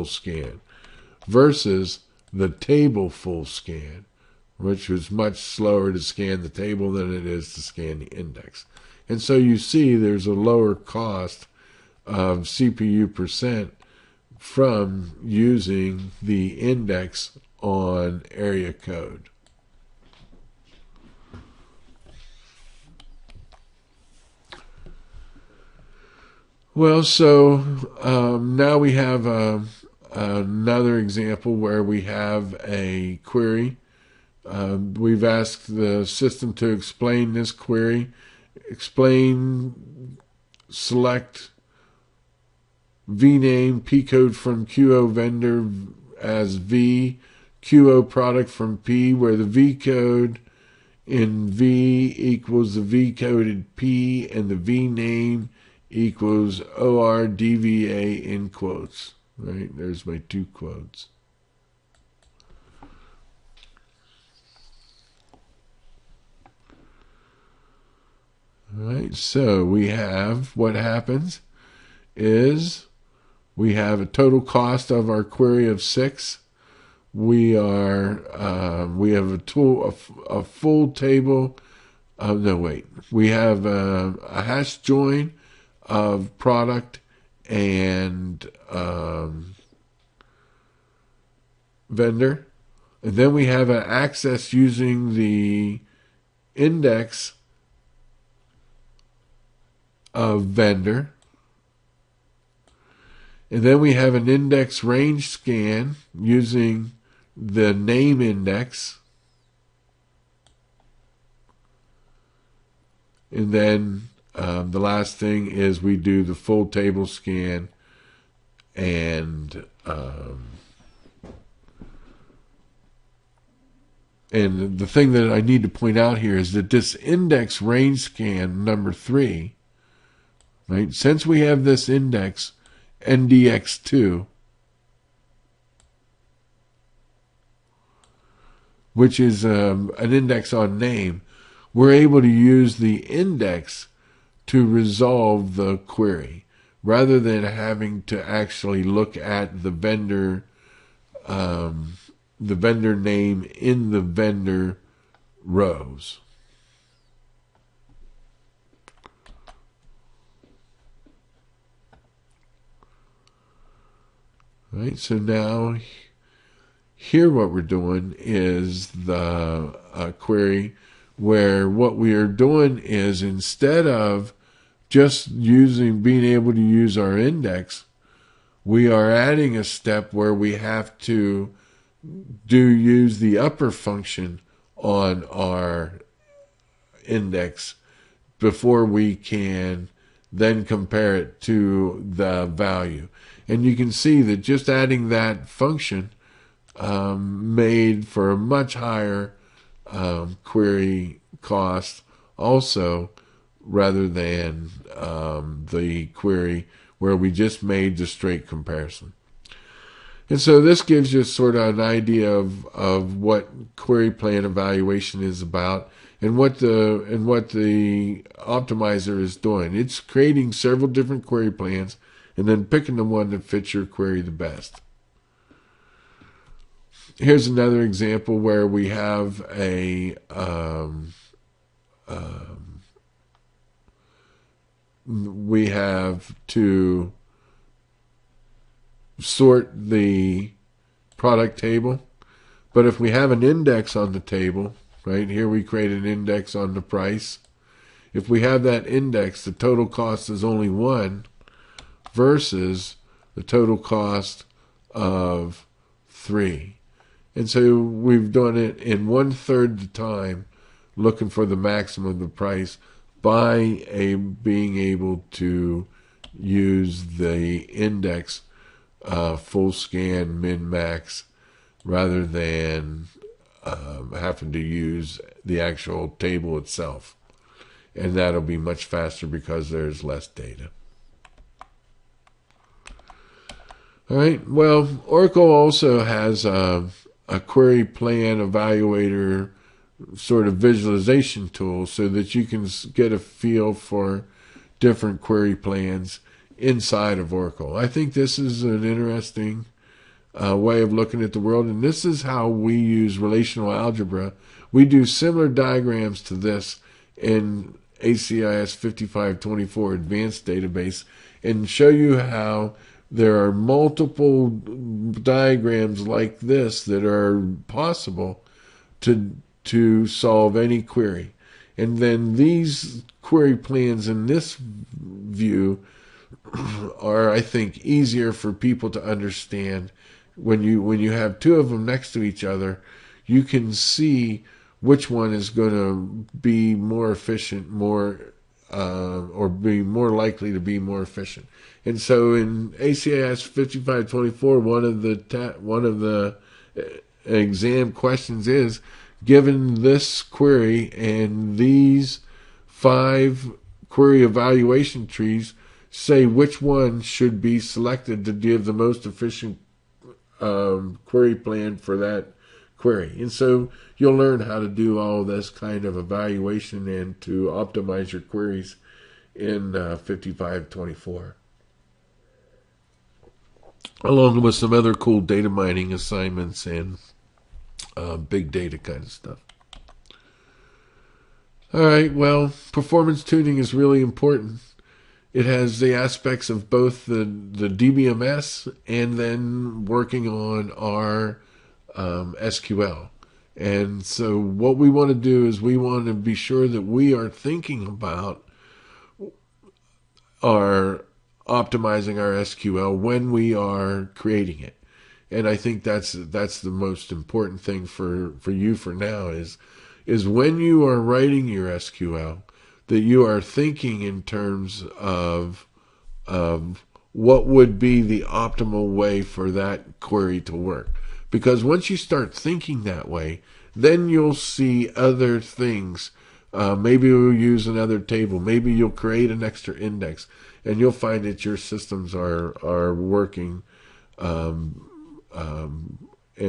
scan versus the table full scan, which was much slower to scan the table than it is to scan the index. And so you see there's a lower cost of CPU percent from using the index on area code. Well, so now we have another example where we have a query. We've asked the system to explain this query. Select vname P-code from QO vendor as V, QO product from P, where the V code in V equals the V coded P, and the V name equals ORDVA in quotes. Right, there's my 2 quotes. All right, so we have, what happens is we have a total cost of our query of 6. We have a full table. We have a hash join of product and vendor, and then we have an access using the index of vendor, and then we have an index range scan using the name index, and then the last thing is we do the full table scan, and the thing that I need to point out here is that this index range scan number 3, right? Since we have this index NDX2, which is an index on name, we're able to use the index to resolve the query, rather than having to actually look at the vendor the vendor name in the vendor rows. Right, so now here what we're doing is the query where what we are doing is, instead of just being able to use our index, we are adding a step where we have to use the upper function on our index before we can then compare it to the value. And you can see that just adding that function made for a much higher query cost also, rather than the query where we just made the straight comparison. And so this gives you sort of an idea of what query plan evaluation is about, and what the optimizer is doing. It's creating several different query plans and then picking the one that fits your query the best. Here's another example where we have we have to sort the product table, but if we have an index on the table, right here we create an index on the price. If we have that index, the total cost is only 1 versus the total cost of 3. And so we've done it in 1/3 the time, looking for the maximum of the price by being able to use the index full scan min max rather than having to use the actual table itself. And that'll be much faster because there's less data. All right, well, Oracle also has a query plan evaluator sort of visualization tool so that you can get a feel for different query plans inside of Oracle. I think this is an interesting way of looking at the world, and this is how we use relational algebra. We do similar diagrams to this in ACIS 5524 Advanced Database, and show you how there are multiple diagrams like this that are possible to solve any query. And then these query plans in this view are, I think, easier for people to understand. When you have two of them next to each other, you can see which one is going to be more efficient, or be more likely to be more efficient. And so in ACIS 5524, one of the exam questions is, given this query and these 5 query evaluation trees, say which one should be selected to give the most efficient query plan for that query. And so you'll learn how to do all this kind of evaluation and to optimize your queries in 5524. Along with some other cool data mining assignments and big data kind of stuff. All right, well, performance tuning is really important. It has the aspects of both the DBMS and then working on our SQL. And so what we want to do is we want to be sure that we are thinking about our optimizing our SQL when we are creating it. And I think that's the most important thing for you for now is when you are writing your SQL, that you are thinking in terms of what would be the optimal way for that query to work. Because once you start thinking that way, then you'll see other things. Maybe you'll use another table. Maybe you'll create an extra index, and you'll find that your systems are working and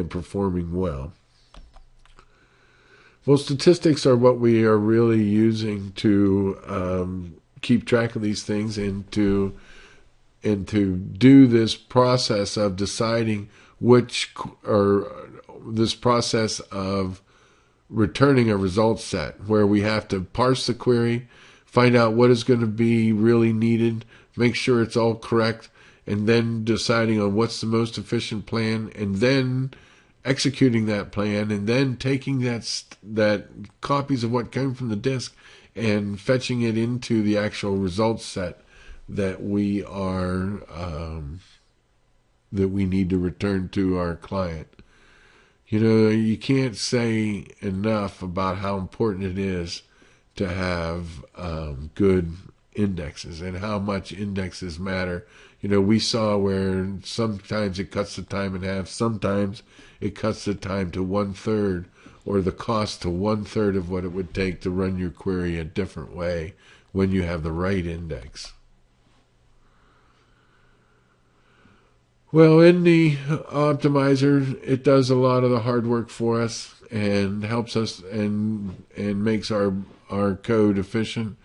performing well. Well, statistics are what we are really using to keep track of these things and to do this process of deciding which, or this process of returning a result set where we have to parse the query, find out what is going to be really needed, make sure it's all correct, and then deciding on what's the most efficient plan, and then executing that plan, and then taking that copies of what came from the disk and fetching it into the actual result set that we need to return to our client. You know, you can't say enough about how important it is to have good indexes and how much indexes matter. You know, we saw where sometimes it cuts the time in half, sometimes it cuts the time to 1/3 or the cost to 1/3 of what it would take to run your query a different way when you have the right index. Well, in the optimizer, it does a lot of the hard work for us and helps us and makes our code efficient.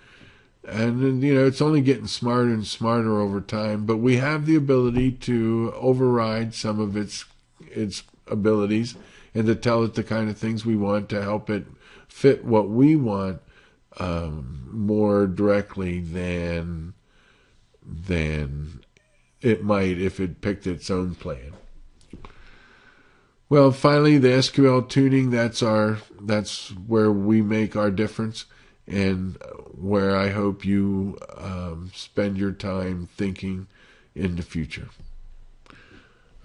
And, you know, it's only getting smarter and smarter over time, but we have the ability to override some of its abilities and to tell it the kind of things we want to help it fit what we want more directly than it might if it picked its own plan. Well, finally, the SQL tuning, that's where we make our difference and where I hope you spend your time thinking in the future.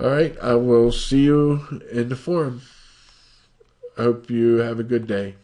All right, I will see you in the forum. I hope you have a good day.